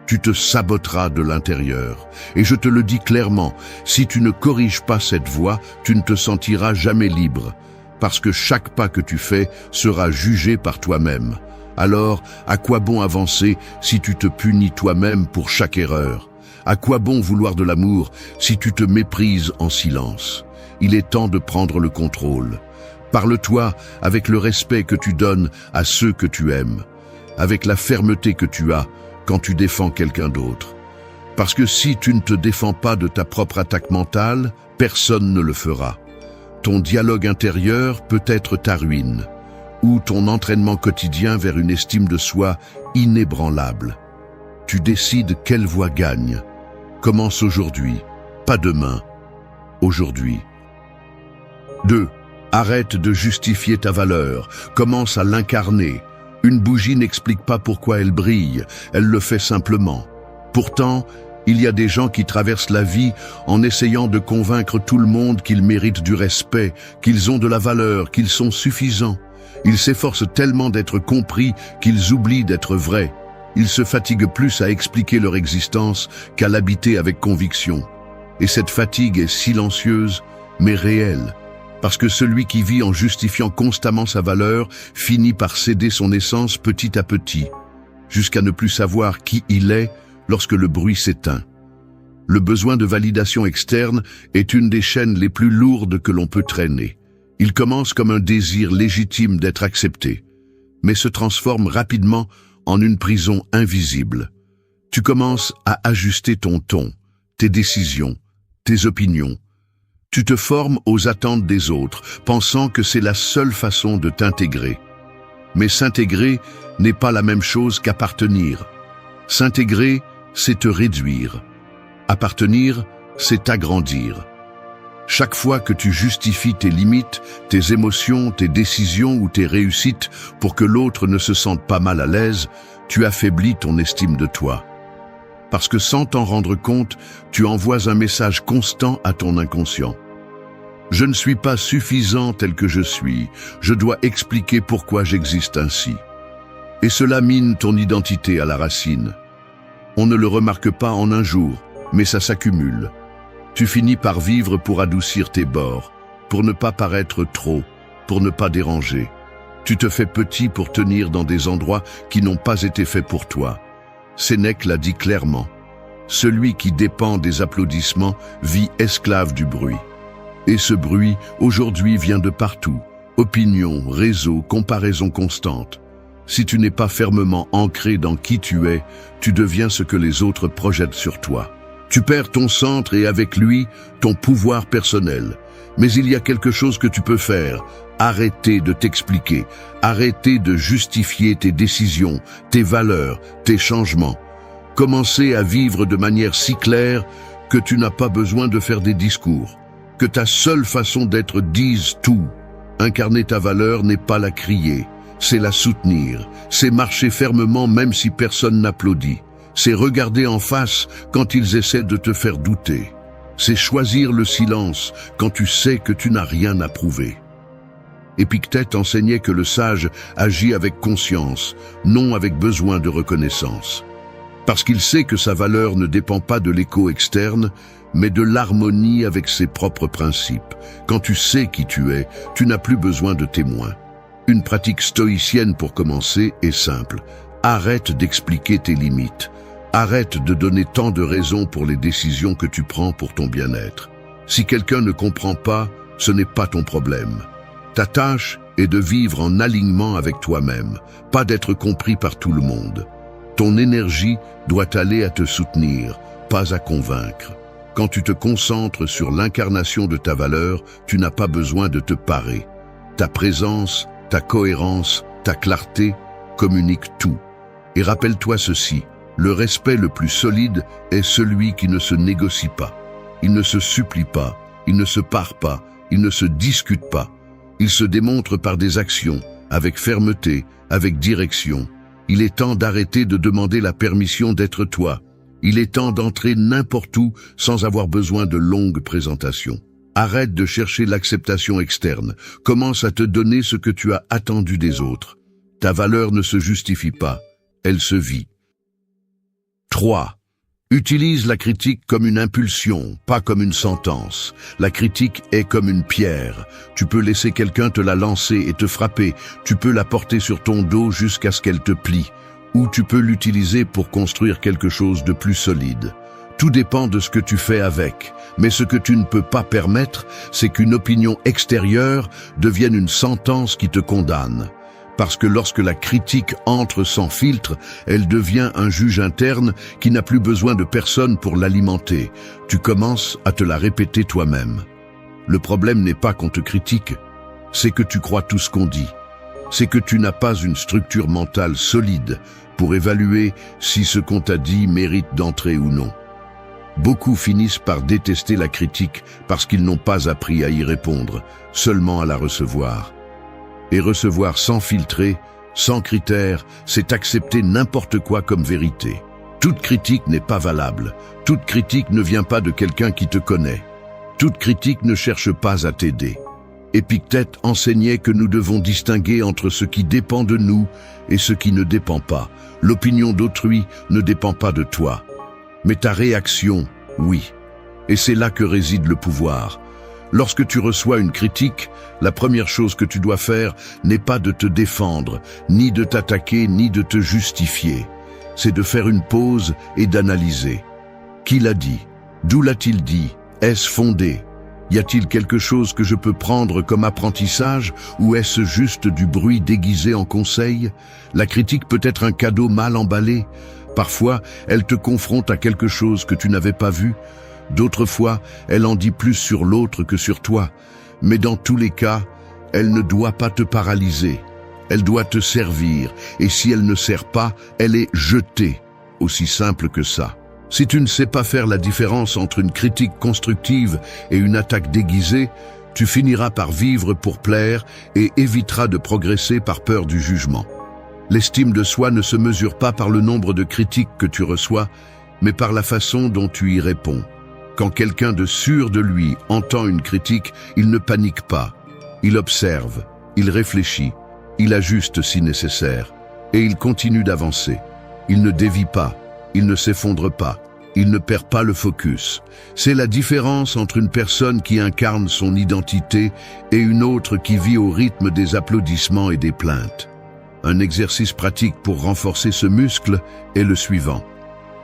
tu te saboteras de l'intérieur. Et je te le dis clairement, si tu ne corriges pas cette voie, tu ne te sentiras jamais libre, parce que chaque pas que tu fais sera jugé par toi-même. Alors, à quoi bon avancer si tu te punis toi-même pour chaque erreur? À quoi bon vouloir de l'amour si tu te méprises en silence? Il est temps de prendre le contrôle. Parle-toi avec le respect que tu donnes à ceux que tu aimes, avec la fermeté que tu as quand tu défends quelqu'un d'autre. Parce que si tu ne te défends pas de ta propre attaque mentale, personne ne le fera. Ton dialogue intérieur peut être ta ruine, ou ton entraînement quotidien vers une estime de soi inébranlable. Tu décides quelle voie gagne. Commence aujourd'hui, pas demain, aujourd'hui. 2. Arrête de justifier ta valeur, commence à l'incarner. Une bougie n'explique pas pourquoi elle brille, elle le fait simplement. Pourtant, il y a des gens qui traversent la vie en essayant de convaincre tout le monde qu'ils méritent du respect, qu'ils ont de la valeur, qu'ils sont suffisants. Ils s'efforcent tellement d'être compris qu'ils oublient d'être vrais. Ils se fatiguent plus à expliquer leur existence qu'à l'habiter avec conviction. Et cette fatigue est silencieuse, mais réelle. Parce que celui qui vit en justifiant constamment sa valeur finit par céder son essence petit à petit, jusqu'à ne plus savoir qui il est lorsque le bruit s'éteint. Le besoin de validation externe est une des chaînes les plus lourdes que l'on peut traîner. Il commence comme un désir légitime d'être accepté, mais se transforme rapidement en une prison invisible. Tu commences à ajuster ton ton, tes décisions, tes opinions. Tu te formes aux attentes des autres, pensant que c'est la seule façon de t'intégrer. Mais s'intégrer n'est pas la même chose qu'appartenir. S'intégrer, c'est te réduire. Appartenir, c'est t'agrandir. Chaque fois que tu justifies tes limites, tes émotions, tes décisions ou tes réussites pour que l'autre ne se sente pas mal à l'aise, tu affaiblis ton estime de toi. Parce que sans t'en rendre compte, tu envoies un message constant à ton inconscient. Je ne suis pas suffisant tel que je suis. Je dois expliquer pourquoi j'existe ainsi. Et cela mine ton identité à la racine. On ne le remarque pas en un jour, mais ça s'accumule. Tu finis par vivre pour adoucir tes bords, pour ne pas paraître trop, pour ne pas déranger. Tu te fais petit pour tenir dans des endroits qui n'ont pas été faits pour toi. Sénèque l'a dit clairement. Celui qui dépend des applaudissements vit esclave du bruit. Et ce bruit, aujourd'hui, vient de partout. Opinions, réseaux, comparaisons constantes. Si tu n'es pas fermement ancré dans qui tu es, tu deviens ce que les autres projettent sur toi. Tu perds ton centre et avec lui, ton pouvoir personnel. Mais il y a quelque chose que tu peux faire. Arrêter de t'expliquer. Arrêter de justifier tes décisions, tes valeurs, tes changements. Commencer à vivre de manière si claire que tu n'as pas besoin de faire des discours. Que ta seule façon d'être dise tout. Incarner ta valeur n'est pas la crier, c'est la soutenir. C'est marcher fermement même si personne n'applaudit. C'est regarder en face quand ils essaient de te faire douter. C'est choisir le silence quand tu sais que tu n'as rien à prouver. Épictète enseignait que le sage agit avec conscience, non avec besoin de reconnaissance. Parce qu'il sait que sa valeur ne dépend pas de l'écho externe, mais de l'harmonie avec ses propres principes. Quand tu sais qui tu es, tu n'as plus besoin de témoins. Une pratique stoïcienne pour commencer est simple. Arrête d'expliquer tes limites. Arrête de donner tant de raisons pour les décisions que tu prends pour ton bien-être. Si quelqu'un ne comprend pas, ce n'est pas ton problème. Ta tâche est de vivre en alignement avec toi-même, pas d'être compris par tout le monde. Ton énergie doit aller à te soutenir, pas à convaincre. Quand tu te concentres sur l'incarnation de ta valeur, tu n'as pas besoin de te parer. Ta présence, ta cohérence, ta clarté communiquent tout. Et rappelle-toi ceci, le respect le plus solide est celui qui ne se négocie pas. Il ne se supplie pas, il ne se pare pas, il ne se discute pas. Il se démontre par des actions, avec fermeté, avec direction. Il est temps d'arrêter de demander la permission d'être toi. Il est temps d'entrer n'importe où sans avoir besoin de longues présentations. Arrête de chercher l'acceptation externe. Commence à te donner ce que tu as attendu des autres. Ta valeur ne se justifie pas, elle se vit. 3. Utilise la critique comme une impulsion, pas comme une sentence. La critique est comme une pierre. Tu peux laisser quelqu'un te la lancer et te frapper. Tu peux la porter sur ton dos jusqu'à ce qu'elle te plie. Ou tu peux l'utiliser pour construire quelque chose de plus solide. Tout dépend de ce que tu fais avec. Mais ce que tu ne peux pas permettre, c'est qu'une opinion extérieure devienne une sentence qui te condamne. Parce que lorsque la critique entre sans filtre, elle devient un juge interne qui n'a plus besoin de personne pour l'alimenter. Tu commences à te la répéter toi-même. Le problème n'est pas qu'on te critique, c'est que tu crois tout ce qu'on dit. C'est que tu n'as pas une structure mentale solide pour évaluer si ce qu'on t'a dit mérite d'entrer ou non. Beaucoup finissent par détester la critique parce qu'ils n'ont pas appris à y répondre, seulement à la recevoir. Et recevoir sans filtrer, sans critères, c'est accepter n'importe quoi comme vérité. Toute critique n'est pas valable. Toute critique ne vient pas de quelqu'un qui te connaît. Toute critique ne cherche pas à t'aider. Épictète enseignait que nous devons distinguer entre ce qui dépend de nous et ce qui ne dépend pas. L'opinion d'autrui ne dépend pas de toi. Mais ta réaction, oui. Et c'est là que réside le pouvoir. Lorsque tu reçois une critique, la première chose que tu dois faire n'est pas de te défendre, ni de t'attaquer, ni de te justifier. C'est de faire une pause et d'analyser. Qui l'a dit? D'où l'a-t-il dit? Est-ce fondé? Y a-t-il quelque chose que je peux prendre comme apprentissage ou est-ce juste du bruit déguisé en conseil? La critique peut être un cadeau mal emballé. Parfois, elle te confronte à quelque chose que tu n'avais pas vu. D'autres fois, elle en dit plus sur l'autre que sur toi. Mais dans tous les cas, elle ne doit pas te paralyser. Elle doit te servir. Et si elle ne sert pas, elle est jetée. Aussi simple que ça. Si tu ne sais pas faire la différence entre une critique constructive et une attaque déguisée, tu finiras par vivre pour plaire et éviteras de progresser par peur du jugement. L'estime de soi ne se mesure pas par le nombre de critiques que tu reçois, mais par la façon dont tu y réponds. Quand quelqu'un de sûr de lui entend une critique, il ne panique pas. Il observe, il réfléchit, il ajuste si nécessaire, et il continue d'avancer. Il ne dévie pas, il ne s'effondre pas, il ne perd pas le focus. C'est la différence entre une personne qui incarne son identité et une autre qui vit au rythme des applaudissements et des plaintes. Un exercice pratique pour renforcer ce muscle est le suivant.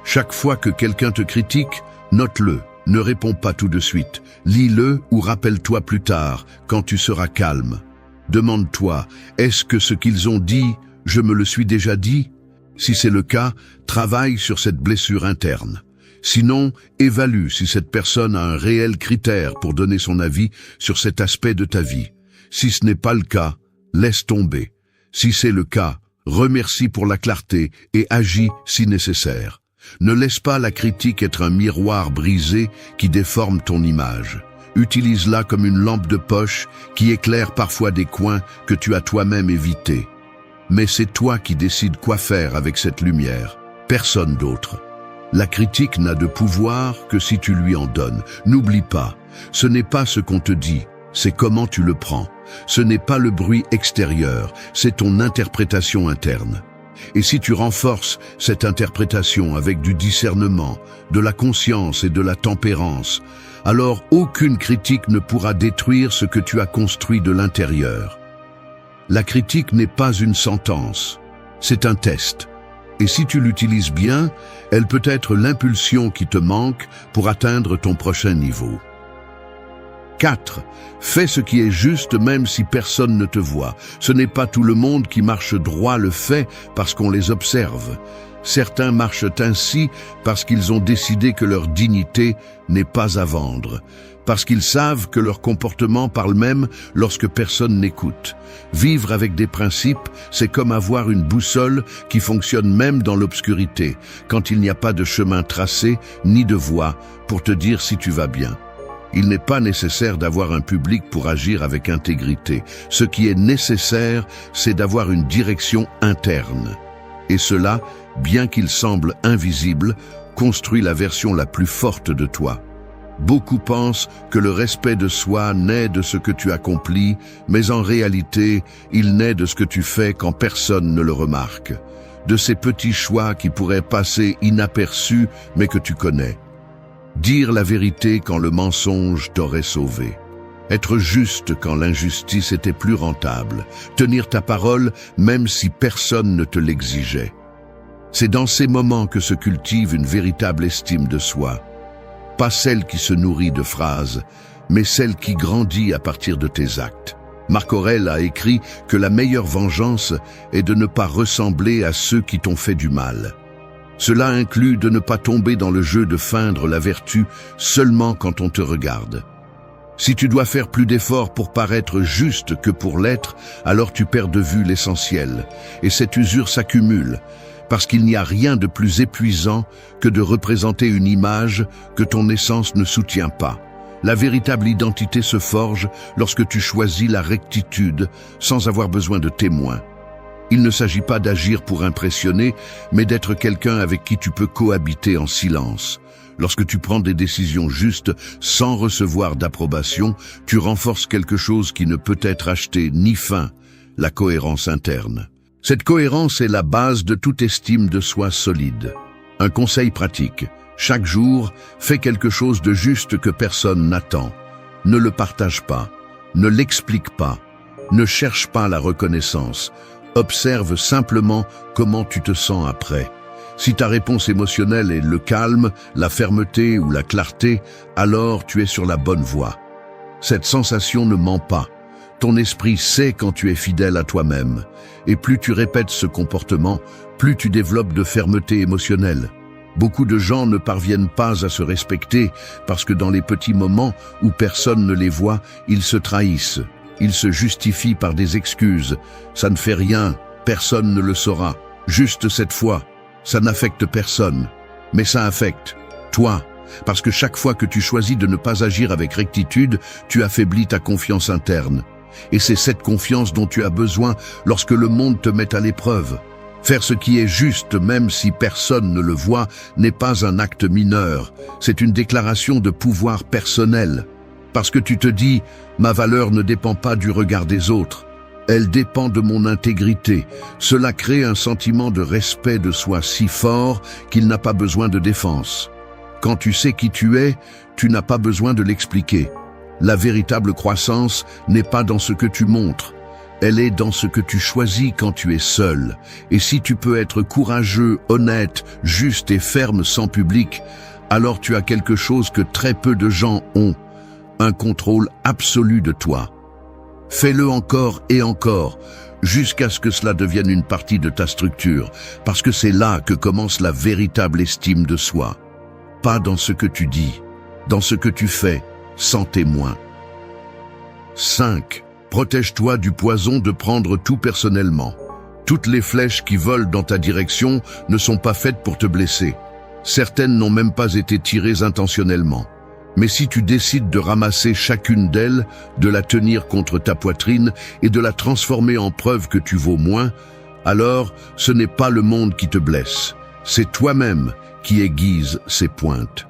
Chaque fois que quelqu'un te critique, note-le, ne réponds pas tout de suite. Lis-le ou rappelle-toi plus tard, quand tu seras calme. Demande-toi, est-ce que ce qu'ils ont dit, je me le suis déjà dit? Si c'est le cas, travaille sur cette blessure interne. Sinon, évalue si cette personne a un réel critère pour donner son avis sur cet aspect de ta vie. Si ce n'est pas le cas, laisse tomber. Si c'est le cas, remercie pour la clarté et agis si nécessaire. Ne laisse pas la critique être un miroir brisé qui déforme ton image. Utilise-la comme une lampe de poche qui éclaire parfois des coins que tu as toi-même évités. Mais c'est toi qui décides quoi faire avec cette lumière, personne d'autre. La critique n'a de pouvoir que si tu lui en donnes. N'oublie pas, ce n'est pas ce qu'on te dit, c'est comment tu le prends. Ce n'est pas le bruit extérieur, c'est ton interprétation interne. Et si tu renforces cette interprétation avec du discernement, de la conscience et de la tempérance, alors aucune critique ne pourra détruire ce que tu as construit de l'intérieur. La critique n'est pas une sentence, c'est un test. Et si tu l'utilises bien, elle peut être l'impulsion qui te manque pour atteindre ton prochain niveau. 4. Fais ce qui est juste même si personne ne te voit. Ce n'est pas tout le monde qui marche droit le fait parce qu'on les observe. Certains marchent ainsi parce qu'ils ont décidé que leur dignité n'est pas à vendre, parce qu'ils savent que leur comportement parle même lorsque personne n'écoute. Vivre avec des principes, c'est comme avoir une boussole qui fonctionne même dans l'obscurité, quand il n'y a pas de chemin tracé ni de voie pour te dire si tu vas bien. Il n'est pas nécessaire d'avoir un public pour agir avec intégrité. Ce qui est nécessaire, c'est d'avoir une direction interne. Et cela, bien qu'il semble invisible, construit la version la plus forte de toi. Beaucoup pensent que le respect de soi naît de ce que tu accomplis, mais en réalité, il naît de ce que tu fais quand personne ne le remarque. De ces petits choix qui pourraient passer inaperçus, mais que tu connais. Dire la vérité quand le mensonge t'aurait sauvé. Être juste quand l'injustice était plus rentable. Tenir ta parole même si personne ne te l'exigeait. C'est dans ces moments que se cultive une véritable estime de soi. Pas celle qui se nourrit de phrases, mais celle qui grandit à partir de tes actes. Marc Aurèle a écrit que la meilleure vengeance est de ne pas ressembler à ceux qui t'ont fait du mal. Cela inclut de ne pas tomber dans le jeu de feindre la vertu seulement quand on te regarde. Si tu dois faire plus d'efforts pour paraître juste que pour l'être, alors tu perds de vue l'essentiel. Et cette usure s'accumule, parce qu'il n'y a rien de plus épuisant que de représenter une image que ton essence ne soutient pas. La véritable identité se forge lorsque tu choisis la rectitude sans avoir besoin de témoins. Il ne s'agit pas d'agir pour impressionner, mais d'être quelqu'un avec qui tu peux cohabiter en silence. Lorsque tu prends des décisions justes sans recevoir d'approbation, tu renforces quelque chose qui ne peut être acheté ni fin, la cohérence interne. Cette cohérence est la base de toute estime de soi solide. Un conseil pratique. Chaque jour, fais quelque chose de juste que personne n'attend. Ne le partage pas. Ne l'explique pas. Ne cherche pas la reconnaissance. Observe simplement comment tu te sens après. Si ta réponse émotionnelle est le calme, la fermeté ou la clarté, alors tu es sur la bonne voie. Cette sensation ne ment pas. Ton esprit sait quand tu es fidèle à toi-même. Et plus tu répètes ce comportement, plus tu développes de fermeté émotionnelle. Beaucoup de gens ne parviennent pas à se respecter parce que dans les petits moments où personne ne les voit, ils se trahissent. Ils se justifient par des excuses. Ça ne fait rien, personne ne le saura. Juste cette fois, ça n'affecte personne. Mais ça affecte toi. Parce que chaque fois que tu choisis de ne pas agir avec rectitude, tu affaiblis ta confiance interne. Et c'est cette confiance dont tu as besoin lorsque le monde te met à l'épreuve. Faire ce qui est juste, même si personne ne le voit, n'est pas un acte mineur. C'est une déclaration de pouvoir personnel. Parce que tu te dis, ma valeur ne dépend pas du regard des autres. Elle dépend de mon intégrité. Cela crée un sentiment de respect de soi si fort qu'il n'a pas besoin de défense. Quand tu sais qui tu es, tu n'as pas besoin de l'expliquer. La véritable croissance n'est pas dans ce que tu montres. Elle est dans ce que tu choisis quand tu es seul. Et si tu peux être courageux, honnête, juste et ferme sans public, alors tu as quelque chose que très peu de gens ont, un contrôle absolu de toi. Fais-le encore et encore, jusqu'à ce que cela devienne une partie de ta structure, parce que c'est là que commence la véritable estime de soi. Pas dans ce que tu dis, dans ce que tu fais, sans témoin. 5. Protège-toi du poison de prendre tout personnellement. Toutes les flèches qui volent dans ta direction ne sont pas faites pour te blesser. Certaines n'ont même pas été tirées intentionnellement. Mais si tu décides de ramasser chacune d'elles, de la tenir contre ta poitrine et de la transformer en preuve que tu vaux moins, alors ce n'est pas le monde qui te blesse, c'est toi-même qui aiguise ses pointes.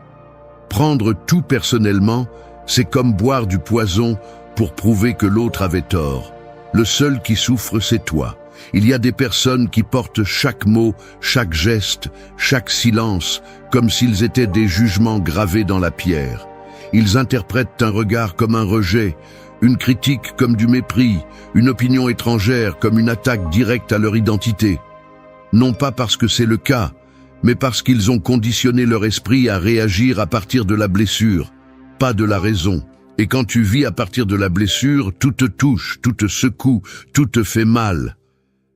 Prendre tout personnellement, c'est comme boire du poison pour prouver que l'autre avait tort. Le seul qui souffre, c'est toi. Il y a des personnes qui portent chaque mot, chaque geste, chaque silence, comme s'ils étaient des jugements gravés dans la pierre. Ils interprètent un regard comme un rejet, une critique comme du mépris, une opinion étrangère comme une attaque directe à leur identité. Non pas parce que c'est le cas, mais parce qu'ils ont conditionné leur esprit à réagir à partir de la blessure, pas de la raison. Et quand tu vis à partir de la blessure, tout te touche, tout te secoue, tout te fait mal.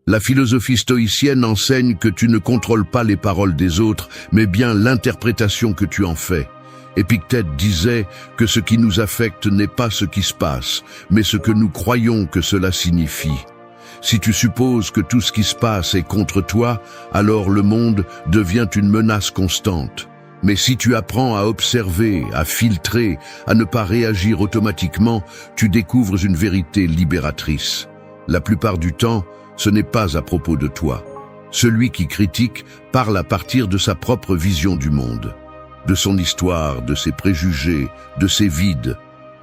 La philosophie stoïcienne enseigne que tu ne contrôles pas les paroles des autres, mais bien l'interprétation que tu en fais. Épictète disait que ce qui nous affecte n'est pas ce qui se passe, mais ce que nous croyons que cela signifie. Si tu supposes que tout ce qui se passe est contre toi, alors le monde devient une menace constante. Mais si tu apprends à observer, à filtrer, à ne pas réagir automatiquement, tu découvres une vérité libératrice. La plupart du temps, ce n'est pas à propos de toi. Celui qui critique parle à partir de sa propre vision du monde, de son histoire, de ses préjugés, de ses vides.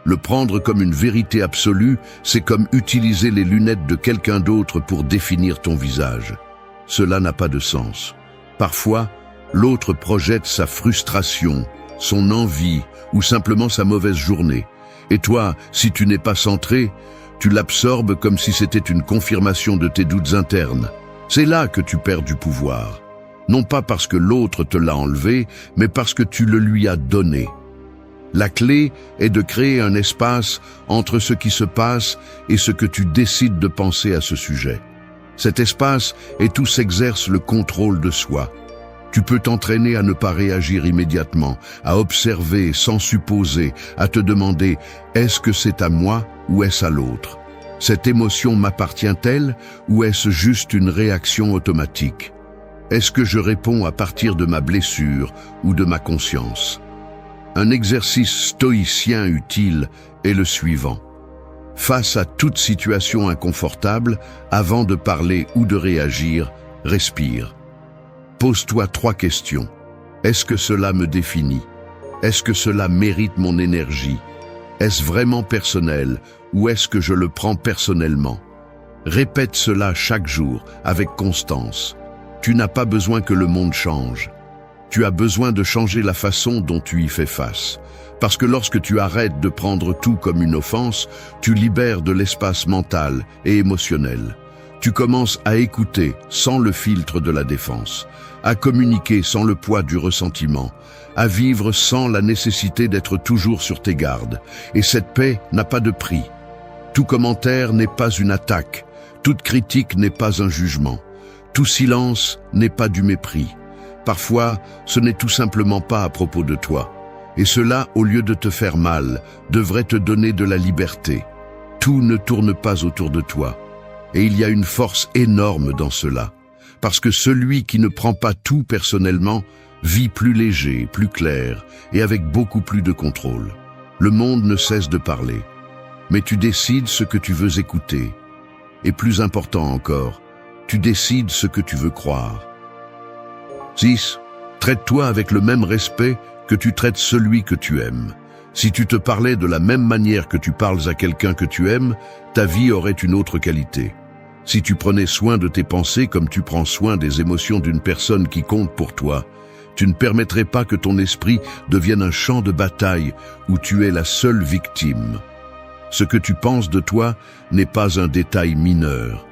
Le prendre comme une vérité absolue, c'est comme utiliser les lunettes de quelqu'un d'autre pour définir ton visage. Cela n'a pas de sens. Parfois, l'autre projette sa frustration, son envie ou simplement sa mauvaise journée. Et toi, si tu n'es pas centré, tu l'absorbes comme si c'était une confirmation de tes doutes internes. C'est là que tu perds du pouvoir. Non pas parce que l'autre te l'a enlevé, mais parce que tu le lui as donné. La clé est de créer un espace entre ce qui se passe et ce que tu décides de penser à ce sujet. Cet espace est où s'exerce le contrôle de soi. Tu peux t'entraîner à ne pas réagir immédiatement, à observer sans supposer, à te demander « est-ce que c'est à moi ou est-ce à l'autre ?» Cette émotion m'appartient-elle ou est-ce juste une réaction automatique? Est-ce que je réponds à partir de ma blessure ou de ma conscience? Un exercice stoïcien utile est le suivant. Face à toute situation inconfortable, avant de parler ou de réagir, respire. Pose-toi 3 questions. Est-ce que cela me définit? Est-ce que cela mérite mon énergie? Est-ce vraiment personnel ou est-ce que je le prends personnellement? Répète cela chaque jour avec constance. Tu n'as pas besoin que le monde change. Tu as besoin de changer la façon dont tu y fais face. Parce que lorsque tu arrêtes de prendre tout comme une offense, tu libères de l'espace mental et émotionnel. Tu commences à écouter sans le filtre de la défense, à communiquer sans le poids du ressentiment, à vivre sans la nécessité d'être toujours sur tes gardes. Et cette paix n'a pas de prix. Tout commentaire n'est pas une attaque, toute critique n'est pas un jugement, tout silence n'est pas du mépris. Parfois, ce n'est tout simplement pas à propos de toi. Et cela, au lieu de te faire mal, devrait te donner de la liberté. Tout ne tourne pas autour de toi. Et il y a une force énorme dans cela. Parce que celui qui ne prend pas tout personnellement vit plus léger, plus clair et avec beaucoup plus de contrôle. Le monde ne cesse de parler. Mais tu décides ce que tu veux écouter. Et plus important encore, Tu décides ce que tu veux croire. 6. Traite-toi avec le même respect que tu traites celui que tu aimes. Si tu te parlais de la même manière que tu parles à quelqu'un que tu aimes, ta vie aurait une autre qualité. Si tu prenais soin de tes pensées comme tu prends soin des émotions d'une personne qui compte pour toi, tu ne permettrais pas que ton esprit devienne un champ de bataille où tu es la seule victime. Ce que tu penses de toi n'est pas un détail mineur.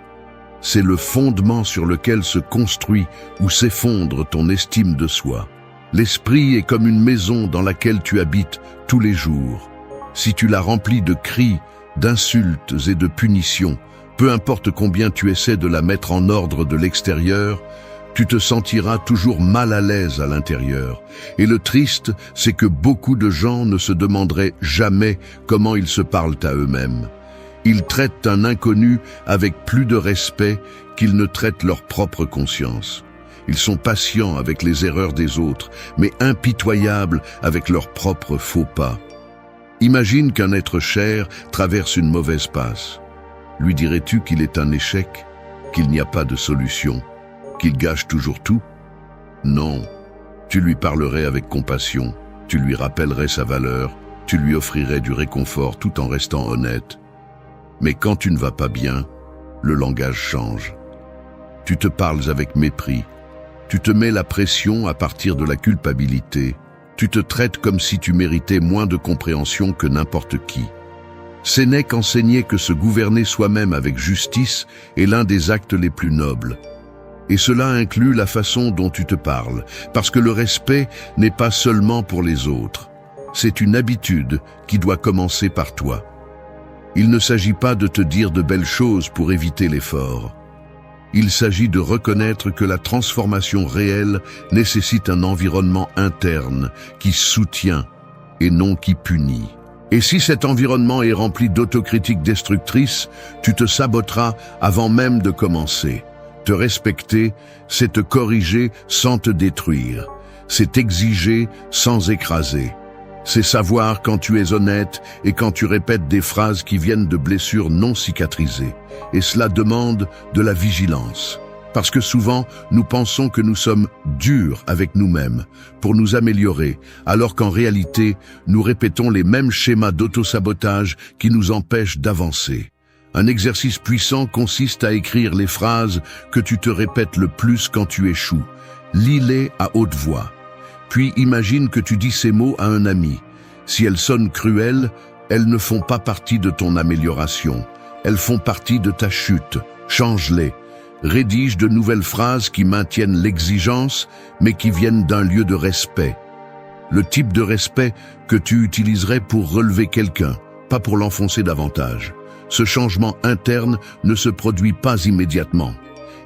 C'est le fondement sur lequel se construit ou s'effondre ton estime de soi. L'esprit est comme une maison dans laquelle tu habites tous les jours. Si tu la remplis de cris, d'insultes et de punitions, peu importe combien tu essaies de la mettre en ordre de l'extérieur, tu te sentiras toujours mal à l'aise à l'intérieur. Et le triste, c'est que beaucoup de gens ne se demanderaient jamais comment ils se parlent à eux-mêmes. Ils traitent un inconnu avec plus de respect qu'ils ne traitent leur propre conscience. Ils sont patients avec les erreurs des autres, mais impitoyables avec leurs propres faux pas. Imagine qu'un être cher traverse une mauvaise passe. Lui dirais-tu qu'il est un échec, qu'il n'y a pas de solution, qu'il gâche toujours tout? Non. Tu lui parlerais avec compassion, tu lui rappellerais sa valeur, tu lui offrirais du réconfort tout en restant honnête. Mais quand tu ne vas pas bien, le langage change. Tu te parles avec mépris. Tu te mets la pression à partir de la culpabilité. Tu te traites comme si tu méritais moins de compréhension que n'importe qui. Sénèque enseignait que se gouverner soi-même avec justice est l'un des actes les plus nobles. Et cela inclut la façon dont tu te parles, parce que le respect n'est pas seulement pour les autres. C'est une habitude qui doit commencer par toi. Il ne s'agit pas de te dire de belles choses pour éviter l'effort. Il s'agit de reconnaître que la transformation réelle nécessite un environnement interne qui soutient et non qui punit. Et si cet environnement est rempli d'autocritique destructrice, tu te saboteras avant même de commencer. Te respecter, c'est te corriger sans te détruire. C'est exiger sans écraser. C'est savoir quand tu es honnête et quand tu répètes des phrases qui viennent de blessures non cicatrisées. Et cela demande de la vigilance. Parce que souvent, nous pensons que nous sommes durs avec nous-mêmes pour nous améliorer, alors qu'en réalité, nous répétons les mêmes schémas d'autosabotage qui nous empêchent d'avancer. Un exercice puissant consiste à écrire les phrases que tu te répètes le plus quand tu échoues. Lis-les à haute voix. Puis imagine que tu dis ces mots à un ami. Si elles sonnent cruelles, elles ne font pas partie de ton amélioration. Elles font partie de ta chute. Change-les. Rédige de nouvelles phrases qui maintiennent l'exigence, mais qui viennent d'un lieu de respect. Le type de respect que tu utiliserais pour relever quelqu'un, pas pour l'enfoncer davantage. Ce changement interne ne se produit pas immédiatement.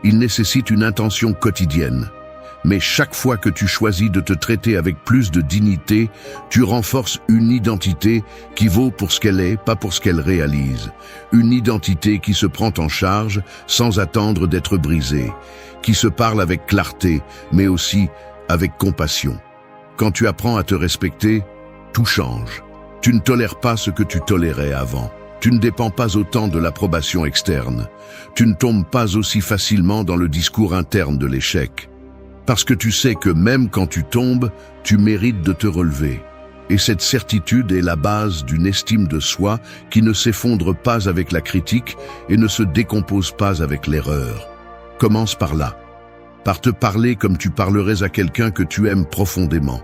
Il nécessite une intention quotidienne. Mais chaque fois que tu choisis de te traiter avec plus de dignité, tu renforces une identité qui vaut pour ce qu'elle est, pas pour ce qu'elle réalise. Une identité qui se prend en charge sans attendre d'être brisée, qui se parle avec clarté, mais aussi avec compassion. Quand tu apprends à te respecter, tout change. Tu ne tolères pas ce que tu tolérais avant. Tu ne dépends pas autant de l'approbation externe. Tu ne tombes pas aussi facilement dans le discours interne de l'échec. Parce que tu sais que même quand tu tombes, tu mérites de te relever. Et cette certitude est la base d'une estime de soi qui ne s'effondre pas avec la critique et ne se décompose pas avec l'erreur. Commence par là. Par te parler comme tu parlerais à quelqu'un que tu aimes profondément.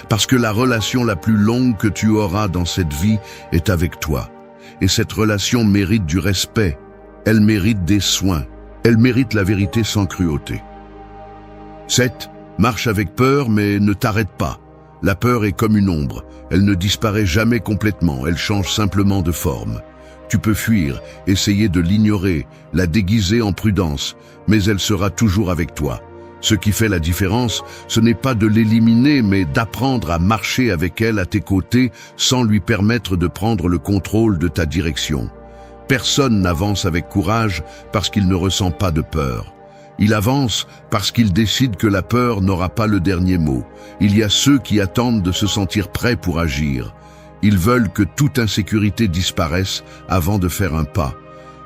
Parce que la relation la plus longue que tu auras dans cette vie est avec toi. Et cette relation mérite du respect. Elle mérite des soins. Elle mérite la vérité sans cruauté. 7. Marche avec peur, mais ne t'arrête pas. La peur est comme une ombre. Elle ne disparaît jamais complètement, elle change simplement de forme. Tu peux fuir, essayer de l'ignorer, la déguiser en prudence, mais elle sera toujours avec toi. Ce qui fait la différence, ce n'est pas de l'éliminer, mais d'apprendre à marcher avec elle à tes côtés sans lui permettre de prendre le contrôle de ta direction. Personne n'avance avec courage parce qu'il ne ressent pas de peur. Il avance parce qu'il décide que la peur n'aura pas le dernier mot. Il y a ceux qui attendent de se sentir prêts pour agir. Ils veulent que toute insécurité disparaisse avant de faire un pas.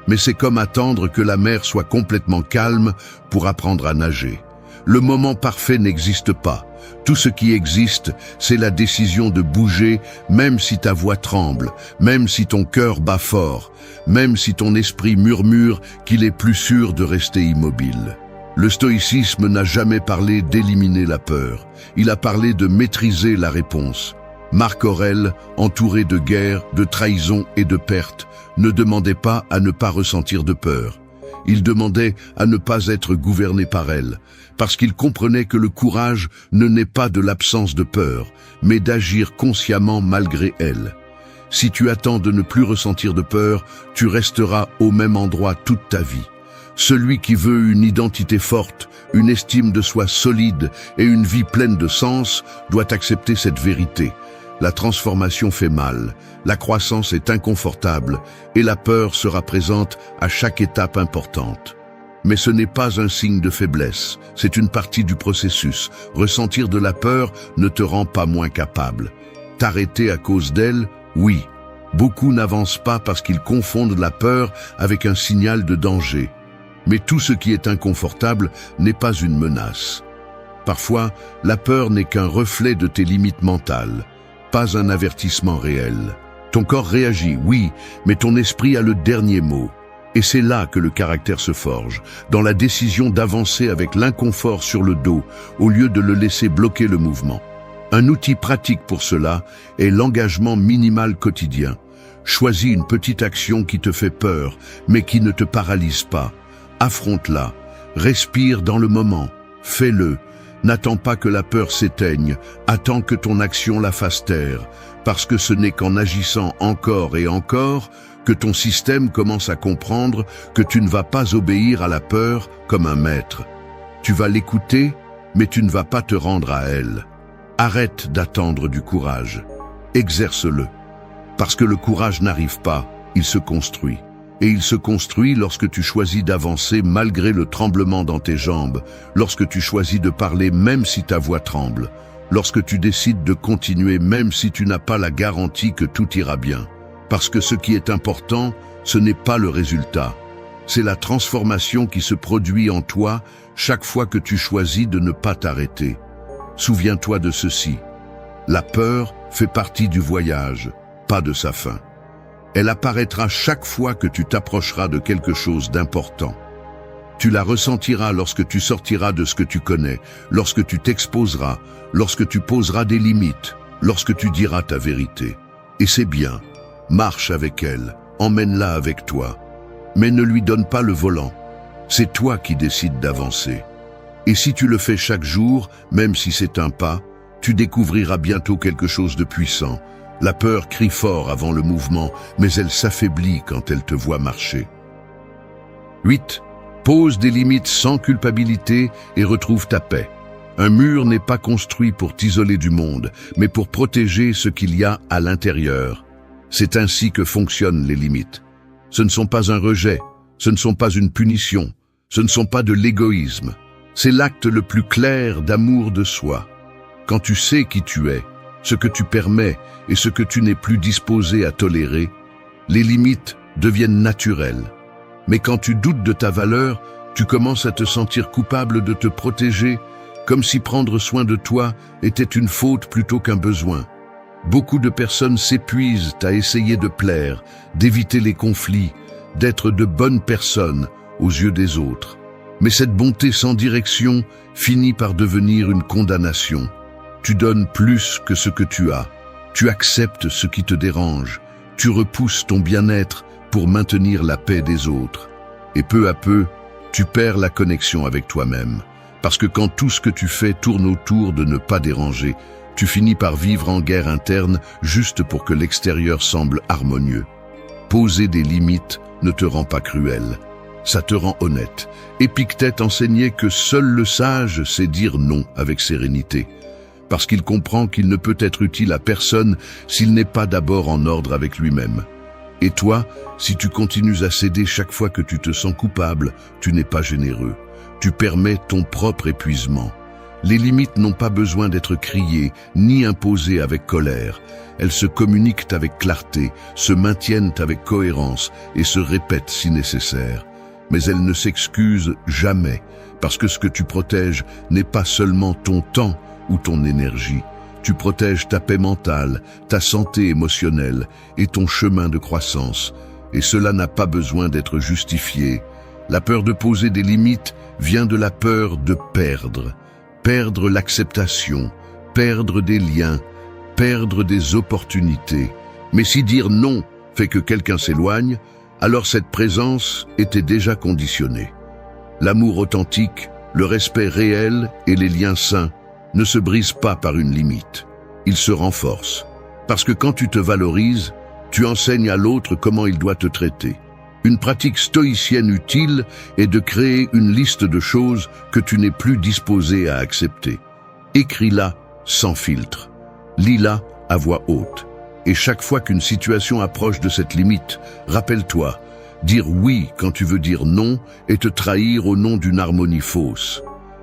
mais c'est comme attendre que la mer soit complètement calme pour apprendre à nager. Le moment parfait n'existe pas. Tout ce qui existe, c'est la décision de bouger, même si ta voix tremble, même si ton cœur bat fort, même si ton esprit murmure qu'il est plus sûr de rester immobile. Le stoïcisme n'a jamais parlé d'éliminer la peur. Il a parlé de maîtriser la réponse. Marc Aurèle, entouré de guerres, de trahisons et de pertes, ne demandait pas à ne pas ressentir de peur. Il demandait à ne pas être gouverné par elle, parce qu'il comprenait que le courage ne naît pas de l'absence de peur, mais d'agir consciemment malgré elle. Si tu attends de ne plus ressentir de peur, tu resteras au même endroit toute ta vie. Celui qui veut une identité forte, une estime de soi solide et une vie pleine de sens doit accepter cette vérité. La transformation fait mal, la croissance est inconfortable et la peur sera présente à chaque étape importante. Mais ce n'est pas un signe de faiblesse, c'est une partie du processus. Ressentir de la peur ne te rend pas moins capable. T'arrêter à cause d'elle, oui. Beaucoup n'avancent pas parce qu'ils confondent la peur avec un signal de danger. Mais tout ce qui est inconfortable n'est pas une menace. Parfois, la peur n'est qu'un reflet de tes limites mentales, pas un avertissement réel. Ton corps réagit, oui, mais ton esprit a le dernier mot. Et c'est là que le caractère se forge, dans la décision d'avancer avec l'inconfort sur le dos, au lieu de le laisser bloquer le mouvement. Un outil pratique pour cela est l'engagement minimal quotidien. Choisis une petite action qui te fait peur, mais qui ne te paralyse pas. Affronte-la, respire dans le moment, fais-le. N'attends pas que la peur s'éteigne, attends que ton action la fasse taire, parce que ce n'est qu'en agissant encore et encore que ton système commence à comprendre que tu ne vas pas obéir à la peur comme un maître. Tu vas l'écouter, mais tu ne vas pas te rendre à elle. Arrête d'attendre du courage, exerce-le. Parce que le courage n'arrive pas, il se construit. Et il se construit lorsque tu choisis d'avancer malgré le tremblement dans tes jambes, lorsque tu choisis de parler même si ta voix tremble, lorsque tu décides de continuer même si tu n'as pas la garantie que tout ira bien. Parce que ce qui est important, ce n'est pas le résultat. C'est la transformation qui se produit en toi chaque fois que tu choisis de ne pas t'arrêter. Souviens-toi de ceci. La peur fait partie du voyage, pas de sa fin. Elle apparaîtra chaque fois que tu t'approcheras de quelque chose d'important. Tu la ressentiras lorsque tu sortiras de ce que tu connais, lorsque tu t'exposeras, lorsque tu poseras des limites, lorsque tu diras ta vérité. Et c'est bien, marche avec elle, emmène-la avec toi. Mais ne lui donne pas le volant. C'est toi qui décides d'avancer. Et si tu le fais chaque jour, même si c'est un pas, tu découvriras bientôt quelque chose de puissant. La peur crie fort avant le mouvement, mais elle s'affaiblit quand elle te voit marcher. 8. Pose des limites sans culpabilité et retrouve ta paix. Un mur n'est pas construit pour t'isoler du monde, mais pour protéger ce qu'il y a à l'intérieur. C'est ainsi que fonctionnent les limites. Ce ne sont pas un rejet, ce ne sont pas une punition, ce ne sont pas de l'égoïsme. C'est l'acte le plus clair d'amour de soi. Quand tu sais qui tu es, ce que tu permets et ce que tu n'es plus disposé à tolérer, les limites deviennent naturelles. Mais quand tu doutes de ta valeur, tu commences à te sentir coupable de te protéger, comme si prendre soin de toi était une faute plutôt qu'un besoin. Beaucoup de personnes s'épuisent à essayer de plaire, d'éviter les conflits, d'être de bonnes personnes aux yeux des autres. Mais cette bonté sans direction finit par devenir une condamnation. Tu donnes plus que ce que tu as. Tu acceptes ce qui te dérange. Tu repousses ton bien-être pour maintenir la paix des autres. Et peu à peu, tu perds la connexion avec toi-même. Parce que quand tout ce que tu fais tourne autour de ne pas déranger, tu finis par vivre en guerre interne juste pour que l'extérieur semble harmonieux. Poser des limites ne te rend pas cruel. Ça te rend honnête. Épictète enseignait que seul le sage sait dire non avec sérénité. Parce qu'il comprend qu'il ne peut être utile à personne s'il n'est pas d'abord en ordre avec lui-même. Et toi, si tu continues à céder chaque fois que tu te sens coupable, tu n'es pas généreux. Tu permets ton propre épuisement. Les limites n'ont pas besoin d'être criées, ni imposées avec colère. Elles se communiquent avec clarté, se maintiennent avec cohérence et se répètent si nécessaire. Mais elles ne s'excusent jamais, parce que ce que tu protèges n'est pas seulement ton temps ou ton énergie. Tu protèges ta paix mentale, ta santé émotionnelle et ton chemin de croissance. Et cela n'a pas besoin d'être justifié. La peur de poser des limites vient de la peur de perdre. Perdre l'acceptation, perdre des liens, perdre des opportunités. Mais si dire non fait que quelqu'un s'éloigne, alors cette présence était déjà conditionnée. L'amour authentique, le respect réel et les liens sains ne se brisent pas par une limite. Ils se renforcent. Parce que quand tu te valorises, tu enseignes à l'autre comment il doit te traiter. Une pratique stoïcienne utile est de créer une liste de choses que tu n'es plus disposé à accepter. Écris-la sans filtre. Lis-la à voix haute. Et chaque fois qu'une situation approche de cette limite, rappelle-toi, dire oui quand tu veux dire non et te trahir au nom d'une harmonie fausse.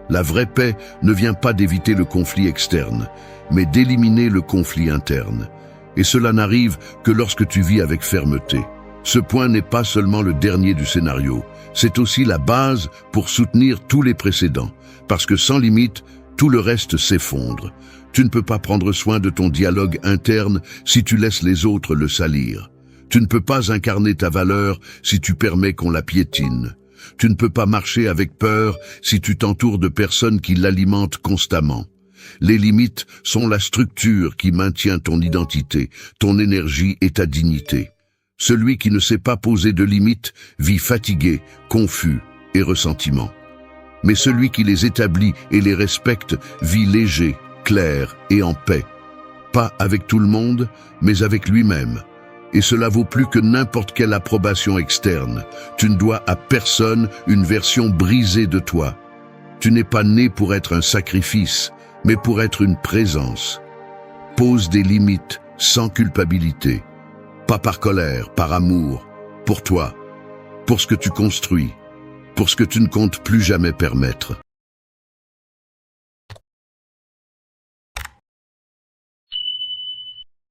La vraie paix ne vient pas d'éviter le conflit externe, mais d'éliminer le conflit interne. Et cela n'arrive que lorsque tu vis avec fermeté. Ce point n'est pas seulement le dernier du scénario, c'est aussi la base pour soutenir tous les précédents, parce que sans limite, tout le reste s'effondre. Tu ne peux pas prendre soin de ton dialogue interne si tu laisses les autres le salir. Tu ne peux pas incarner ta valeur si tu permets qu'on la piétine. Tu ne peux pas marcher avec peur si tu t'entoures de personnes qui l'alimentent constamment. Les limites sont la structure qui maintient ton identité, ton énergie et ta dignité. Celui qui ne sait pas poser de limites vit fatigué, confus et ressentiment. Mais celui qui les établit et les respecte vit léger, clair et en paix. Pas avec tout le monde, mais avec lui-même. Et cela vaut plus que n'importe quelle approbation externe. Tu ne dois à personne une version brisée de toi. Tu n'es pas né pour être un sacrifice, mais pour être une présence. Pose des limites sans culpabilité. Pas par colère, par amour, pour toi, pour ce que tu construis, pour ce que tu ne comptes plus jamais permettre.